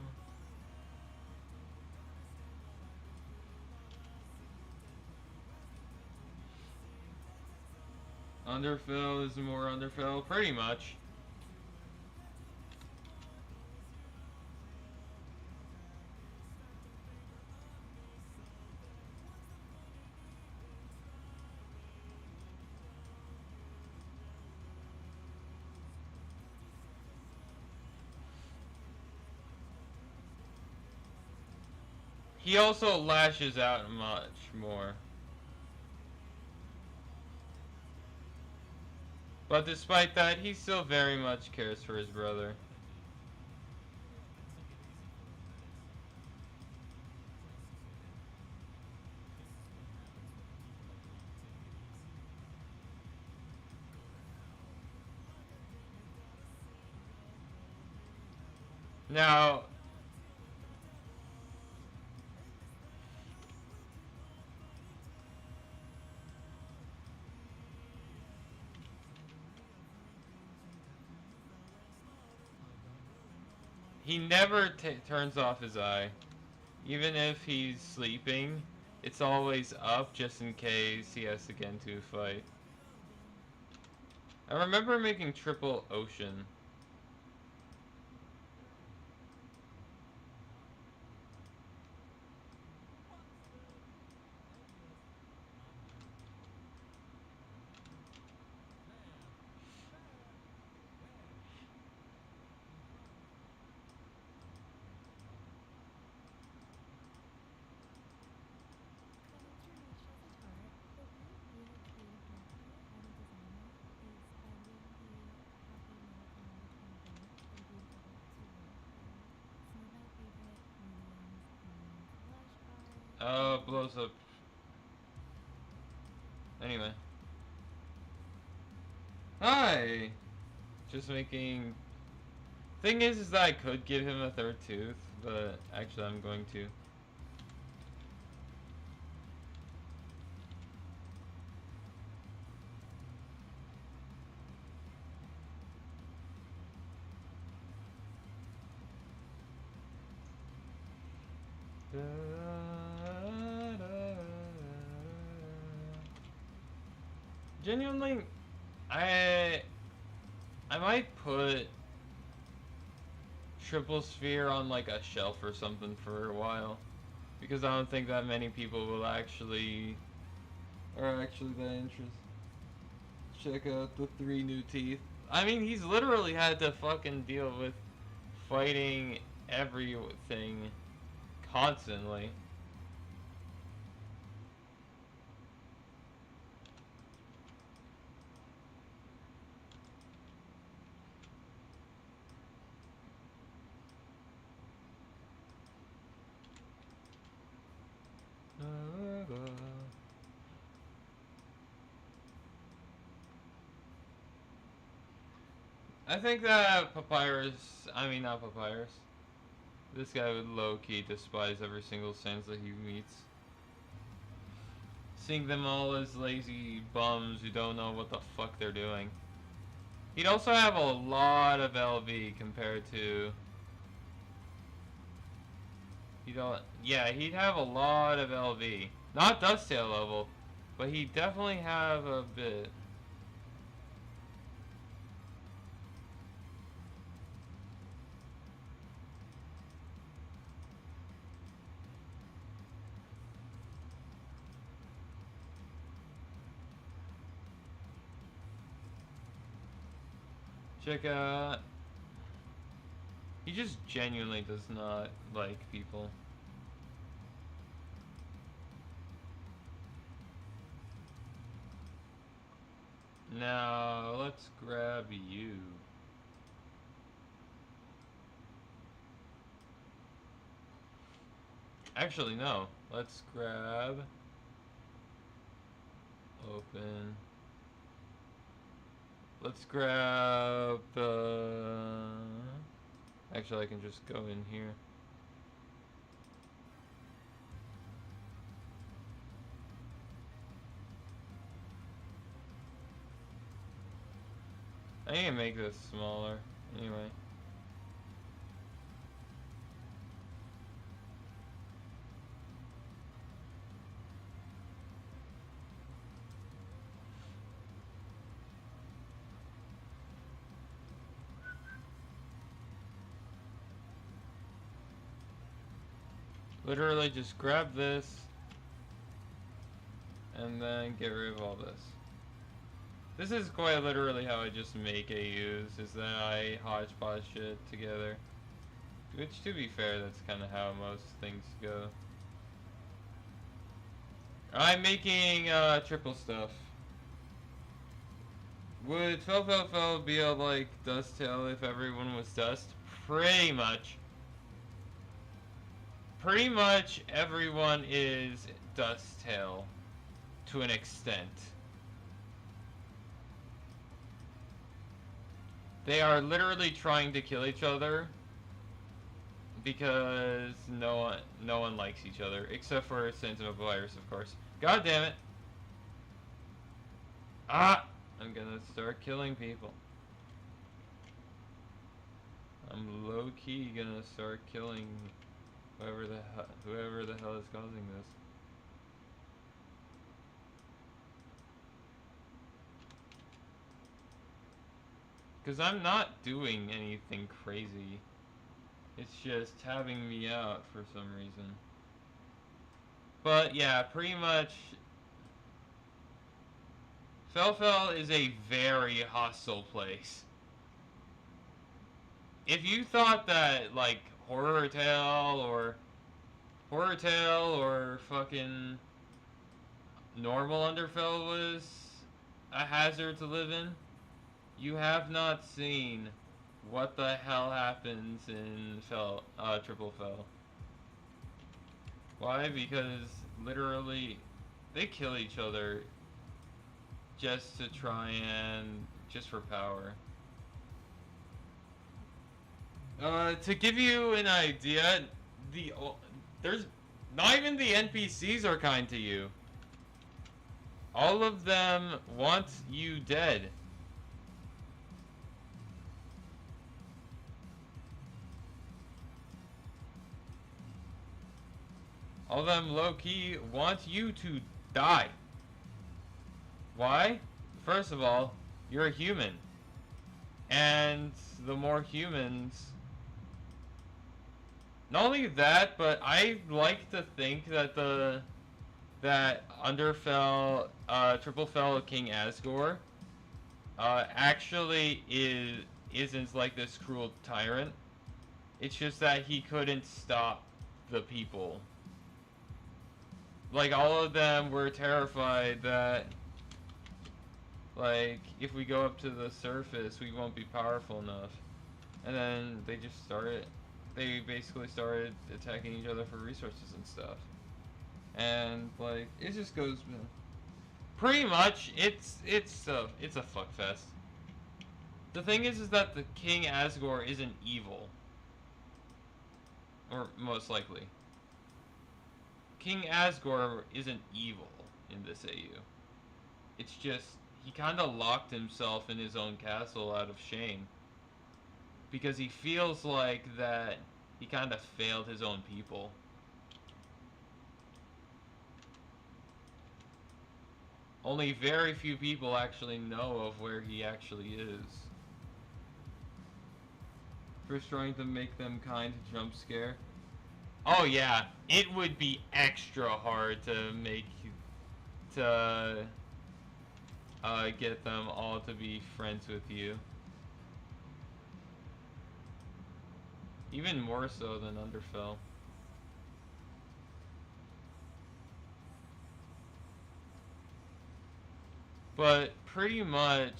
Underfill is more underfill, pretty much. He also lashes out much more. But despite that, he still very much cares for his brother. Now, he never turns off his eye. Even if he's sleeping, it's always up just in case he has to get into a fight. I remember making triple ocean. Oh, blows up. Anyway. Hi! Just making... Thing is that I could give him a third tooth, but actually I'm going to. Genuinely, I might put Triple Sphere on like a shelf or something for a while, because I don't think that many people will actually are actually that interested. Check out the 3 new teeth. I mean, he's literally had to fucking deal with fighting everything constantly. I think that Papyrus, I mean not Papyrus, this guy would low-key despise every single Sans that he meets. Seeing them all as lazy bums who don't know what the fuck they're doing. He'd also have a lot of LV compared to... Yeah, he'd have a lot of LV. Not Dusttail level, but he'd definitely have a bit. Check out... He just genuinely does not like people. Now, let's grab you. Actually, no. Let's grab... Open. Let's grab the... Actually, I can just go in here. I need to make this smaller. Anyway. Literally just grab this and then get rid of all this. This is quite literally how I just make AUs, is that I hodgepodge shit together. Which, to be fair, that's kind of how most things go. I'm making triple stuff. Would Fel be a, like Dusttail if everyone was Dust? Pretty much. Pretty much everyone is Dusttail to an extent. They are literally trying to kill each other because no one likes each other except for Sentinel Virus, of course. God damn it! Ah! I'm gonna start killing people. I'm low-key gonna start killing whoever the hell is causing this. Because I'm not doing anything crazy. It's just having me out for some reason. But yeah, pretty much Felfell is a very hostile place. If you thought that like Horror Tale or fucking normal Underfell was a hazard to live in, you have not seen what the hell happens in Triple Fell. Why? Because literally they kill each other just to try and just for power. To give you an idea, there's not even the NPCs are kind to you. All of them want you dead. All of them low-key want you to die. Why? First of all, you're a human. And the more humans... Not only that, but I like to think that Underfell, Triplefell King Asgore, actually isn't like this cruel tyrant. It's just that he couldn't stop the people. Like, all of them were terrified that, like, if we go up to the surface, we won't be powerful enough. And then they basically started attacking each other for resources and stuff. And, like, it just goes, pretty much, it's a fuckfest. The thing is that the King Asgore isn't evil. Or, most likely. King Asgore isn't evil in this AU. It's just, he kind of locked himself in his own castle out of shame. Because he feels like that he kind of failed his own people. Only very few people actually know of where he actually is. First trying to make them kind jump scare. Oh yeah, it would be extra hard to get them all to be friends with you. Even more so than Underfell. But pretty much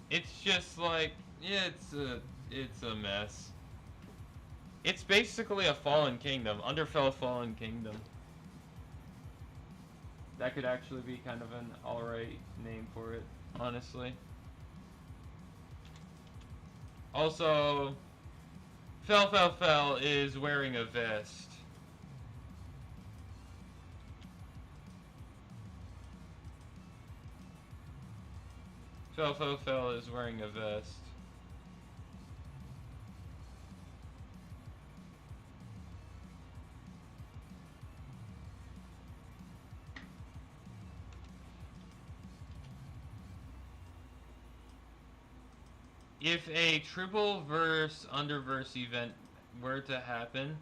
it's just like, yeah, it's a mess. It's basically a fallen kingdom, Underfell Fallen Kingdom. That could actually be kind of an alright name for it, honestly. Also, Fel is wearing a vest. Fel is wearing a vest. If a Tripleverse Underverse event were to happen,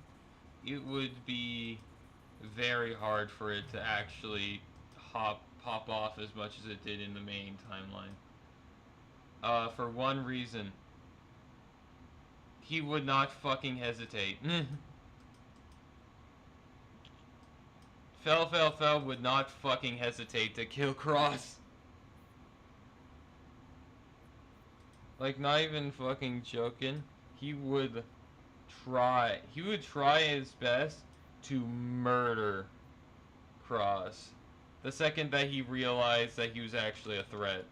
it would be very hard for it to actually pop off as much as it did in the main timeline. For one reason. He would not fucking hesitate. Fel would not fucking hesitate to kill Cross. Like, not even fucking joking. He would try his best to murder Cross the second that he realized that he was actually a threat.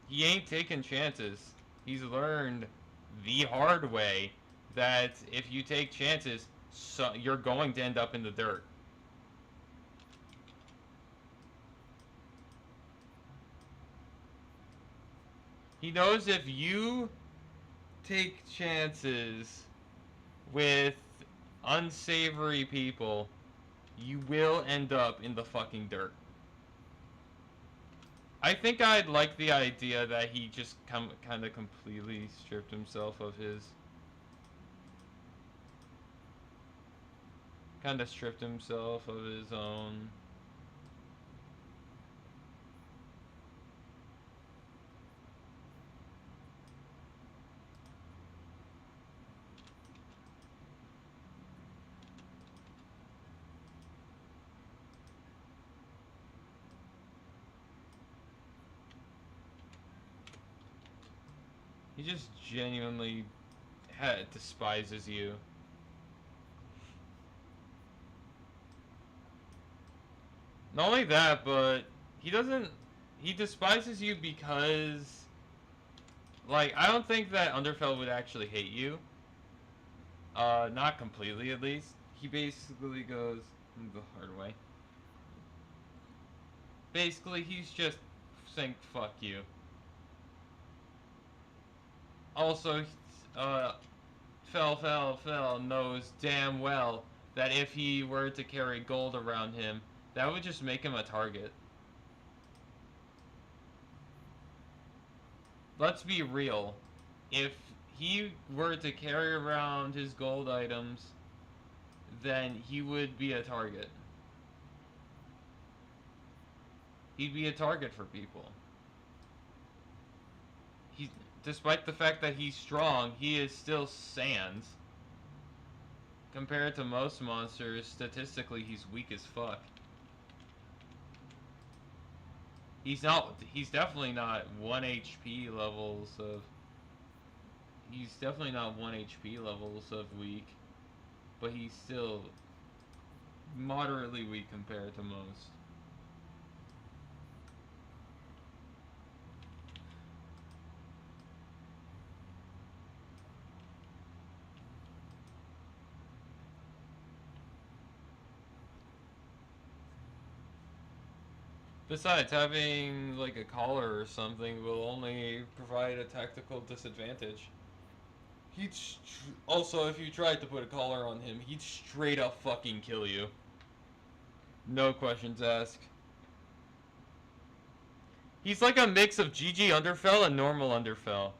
He ain't taking chances. He's learned the hard way that if you take chances, you're going to end up in the dirt. He knows if you take chances with unsavory people, you will end up in the fucking dirt. I think I'd like the idea that he just kind of completely stripped himself of his... Kind of stripped himself of his own... He just genuinely despises you. Not only that, but he doesn't... He despises you because... Like, I don't think that Underfell would actually hate you. Not completely, at least. He basically goes the hard way. Basically, he's just saying, fuck you. Also, Fell knows damn well that if he were to carry gold around him, that would just make him a target. Let's be real. If he were to carry around his gold items, then he would be a target. He'd be a target for people. Despite the fact that he's strong, he is still Sans. Compared to most monsters, statistically, he's weak as fuck. He's definitely not 1 HP levels of... He's definitely not 1 HP levels of weak. But he's still moderately weak compared to most. Besides, having like a collar or something will only provide a tactical disadvantage. Also, if you tried to put a collar on him, he'd straight up fucking kill you. No questions asked. He's like a mix of GG Underfell and normal Underfell.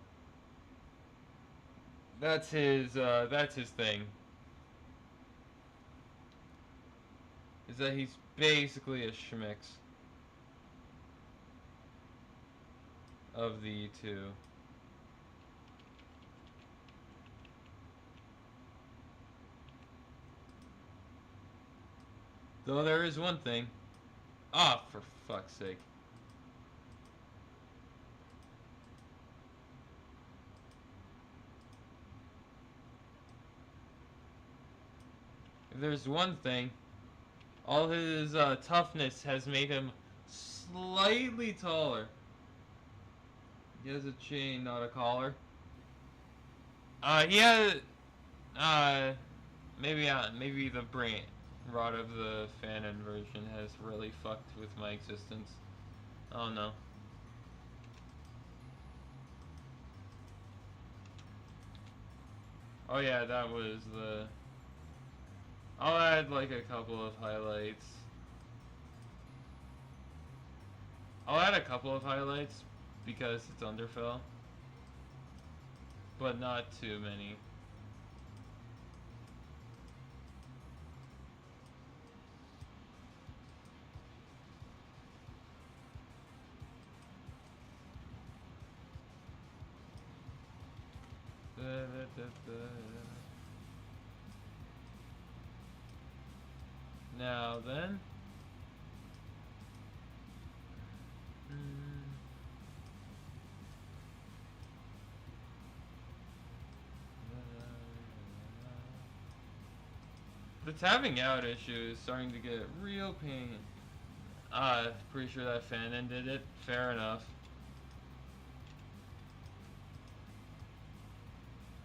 That's his thing. Is that he's basically a schmix of the two. Though there is one thing. Ah, for fuck's sake. If there's one thing, all his toughness has made him slightly taller. He has a chain, not a collar. He has, maybe the brain rod of the Fanon version has really fucked with my existence. Oh no. Oh yeah, that was the... I'll add like a couple of highlights. I'll add a couple of highlights because it's Underfell. But not too many. Now then. The tabbing out issue is starting to get real pain. Pretty sure that Fanon did it. Fair enough.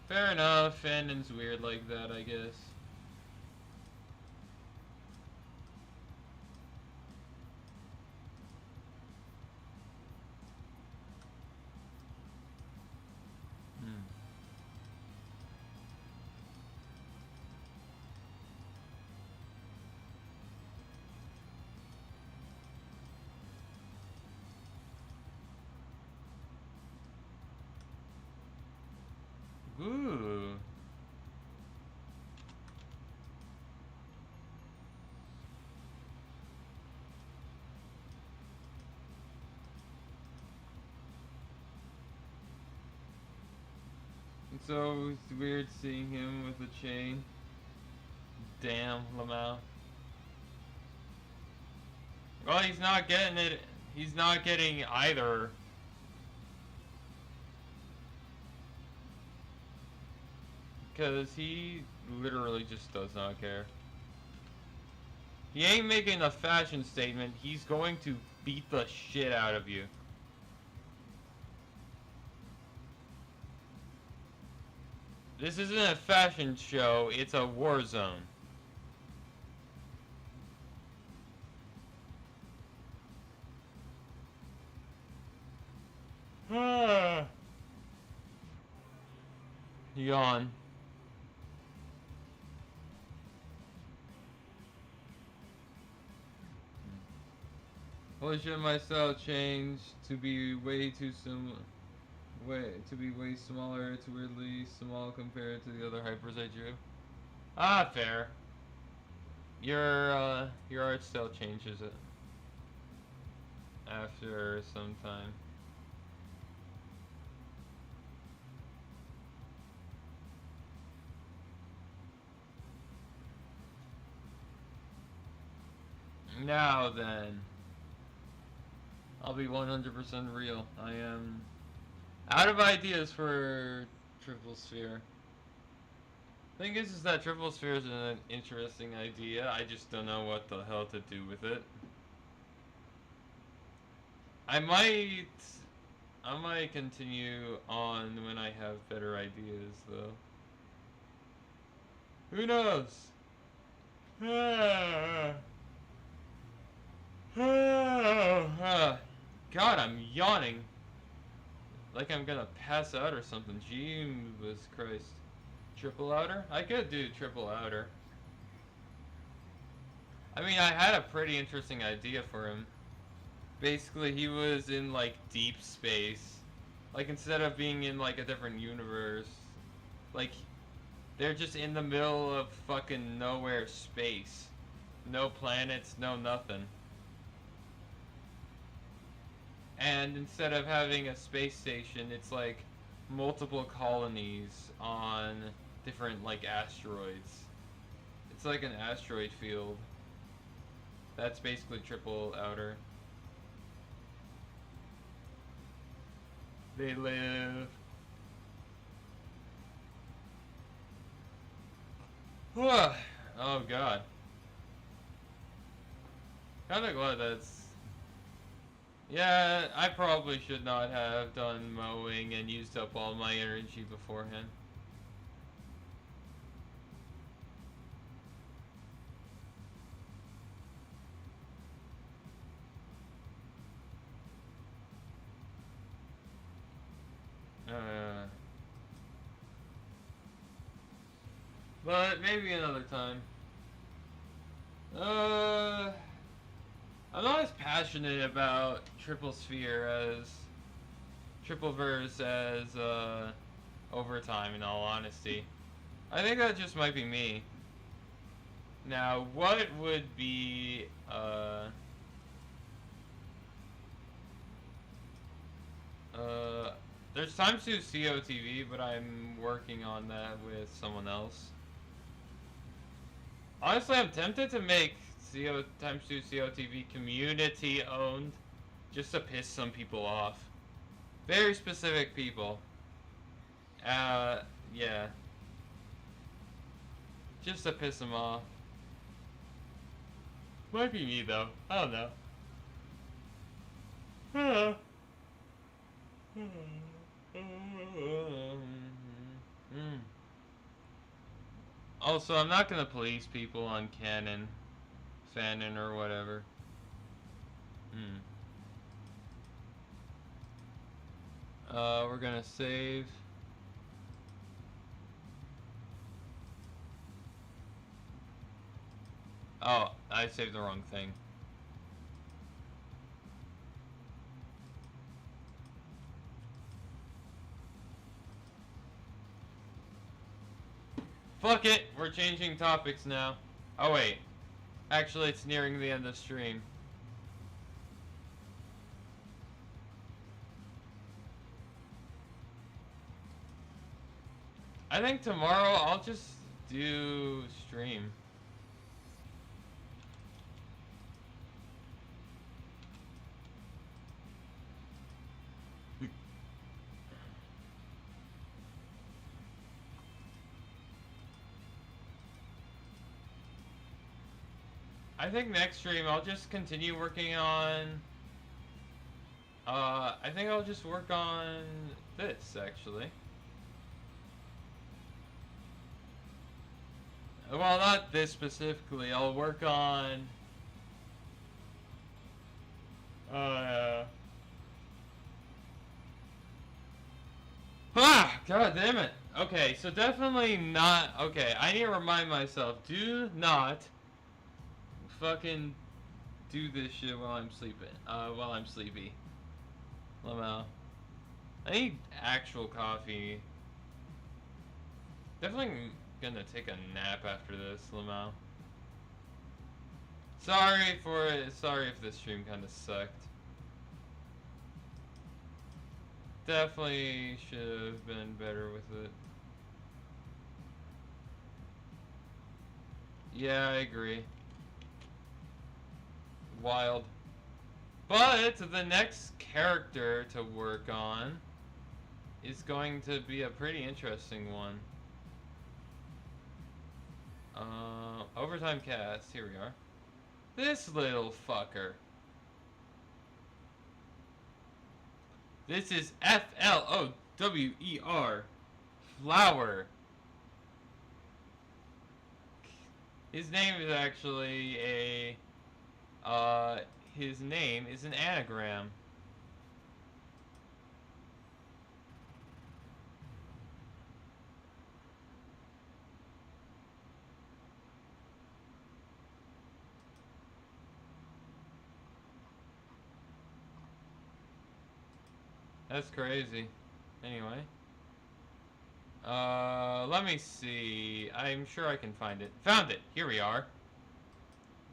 Fair enough, Fanon's weird like that, I guess. Ooh. It's always weird seeing him with a chain. Damn, Lamau. Well, he's not getting it. He's not getting either. Because he literally just does not care. He ain't making a fashion statement. He's going to beat the shit out of you. This isn't a fashion show. It's a war zone. Yawn. Holy shit, my style changed to be way too way smaller, too weirdly small compared to the other hypers I drew. Ah, fair. Your art style changes it after some time. Now then, I'll be 100% real. I am out of ideas for Triple Sphere. Thing is that Triple Sphere is an interesting idea. I just don't know what the hell to do with it. I might continue on when I have better ideas, though. Who knows? God, I'm yawning. Like I'm gonna pass out or something. Jesus Christ. Triple outer? I could do triple outer. I mean, I had a pretty interesting idea for him. Basically, he was in, like, deep space. Like, instead of being in, like, a different universe. Like, they're just in the middle of fucking nowhere space. No planets, no nothing. And instead of having a space station, it's like multiple colonies on different, like, asteroids. It's like an asteroid field. That's basically triple outer. They live. Oh god. Kinda glad that's... Yeah, I probably should not have done mowing and used up all my energy beforehand. But maybe another time. I'm not as passionate about Triple Sphere as Tripleverse as Overtime, in all honesty. I think that just might be me. Now, what would be there's times to COTV, but I'm working on that with someone else. Honestly, I'm tempted to make CO times 2 COTV community owned, just to piss some people off. Very specific people. Yeah. Just to piss them off. Might be me though. I don't know. Also, I'm not gonna police people on Canon, Fanon, or whatever. We're gonna save. Oh, I saved the wrong thing. Fuck it, we're changing topics now. Oh wait, actually it's nearing the end of stream. I think tomorrow I'll just do stream. I think next stream I'll just continue working on I think I'll just work on this actually. Well, not this specifically. I'll work on God damn it. Okay, so definitely not. Okay, I need to remind myself, do not fucking do this shit while I'm sleeping. While I'm sleepy. Lamau. I need actual coffee. Definitely gonna take a nap after this, Lamau. Sorry if this stream kinda sucked. Definitely should have been better with it. Yeah, I agree. Wild. But the next character to work on is going to be a pretty interesting one. Overtime cast, here we are. This little fucker. This is Flower. Flower. His name is actually his name is an anagram. That's crazy. Anyway. Let me see. I'm sure I can find it. Found it! Here we are.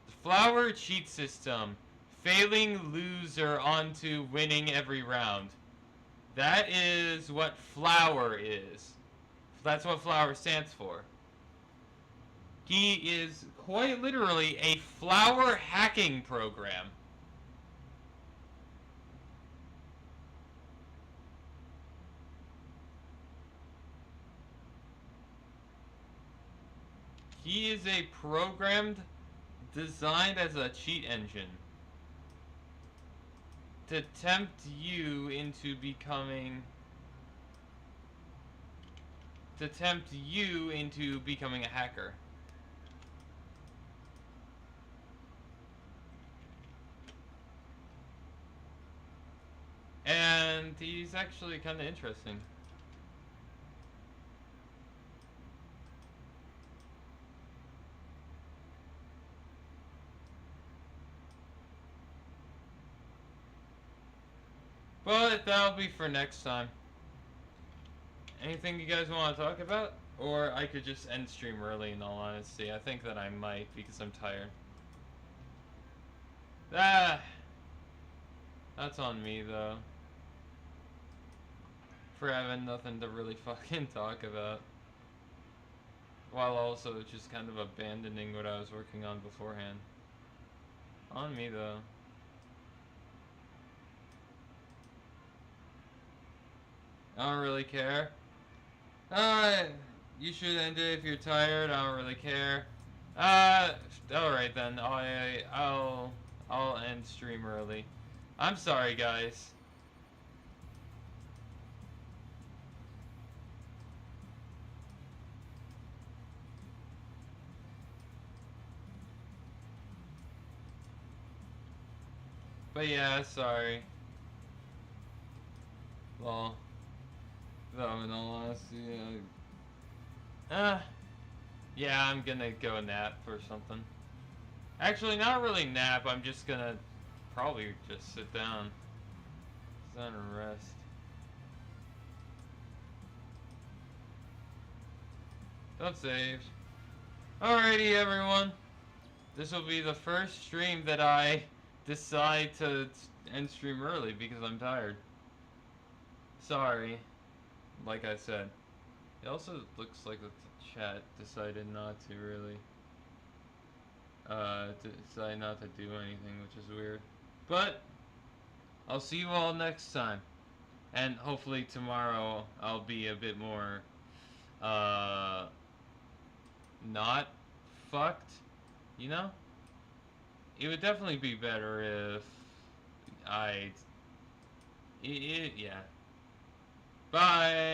The Flower cheat system. Failing loser onto winning every round. That is what Flower is. That's what Flower stands for. He is quite literally a flower hacking program. He is a programmed, designed as a cheat engine to tempt you into becoming a hacker. And he's actually kind of interesting. But that'll be for next time. Anything you guys want to talk about? Or I could just end stream early in all honesty. I think that I might because I'm tired. That's on me though. For having nothing to really fucking talk about. While also just kind of abandoning what I was working on beforehand. On me though. I don't really care. You should end it if you're tired. I don't really care. Alright then. I'll end stream early. I'm sorry, guys. But yeah, sorry. Well, though in all honesty, yeah, I'm gonna go nap or something. Actually, not really nap. I'm just gonna probably just sit down and rest. Don't save. Alrighty, everyone. This will be the first stream that I decide to end stream early because I'm tired. Sorry. Like I said. It also looks like the chat decided not to really decide not to do anything, which is weird. But I'll see you all next time. And hopefully tomorrow I'll be a bit more not fucked, you know? It would definitely be better if yeah. Bye.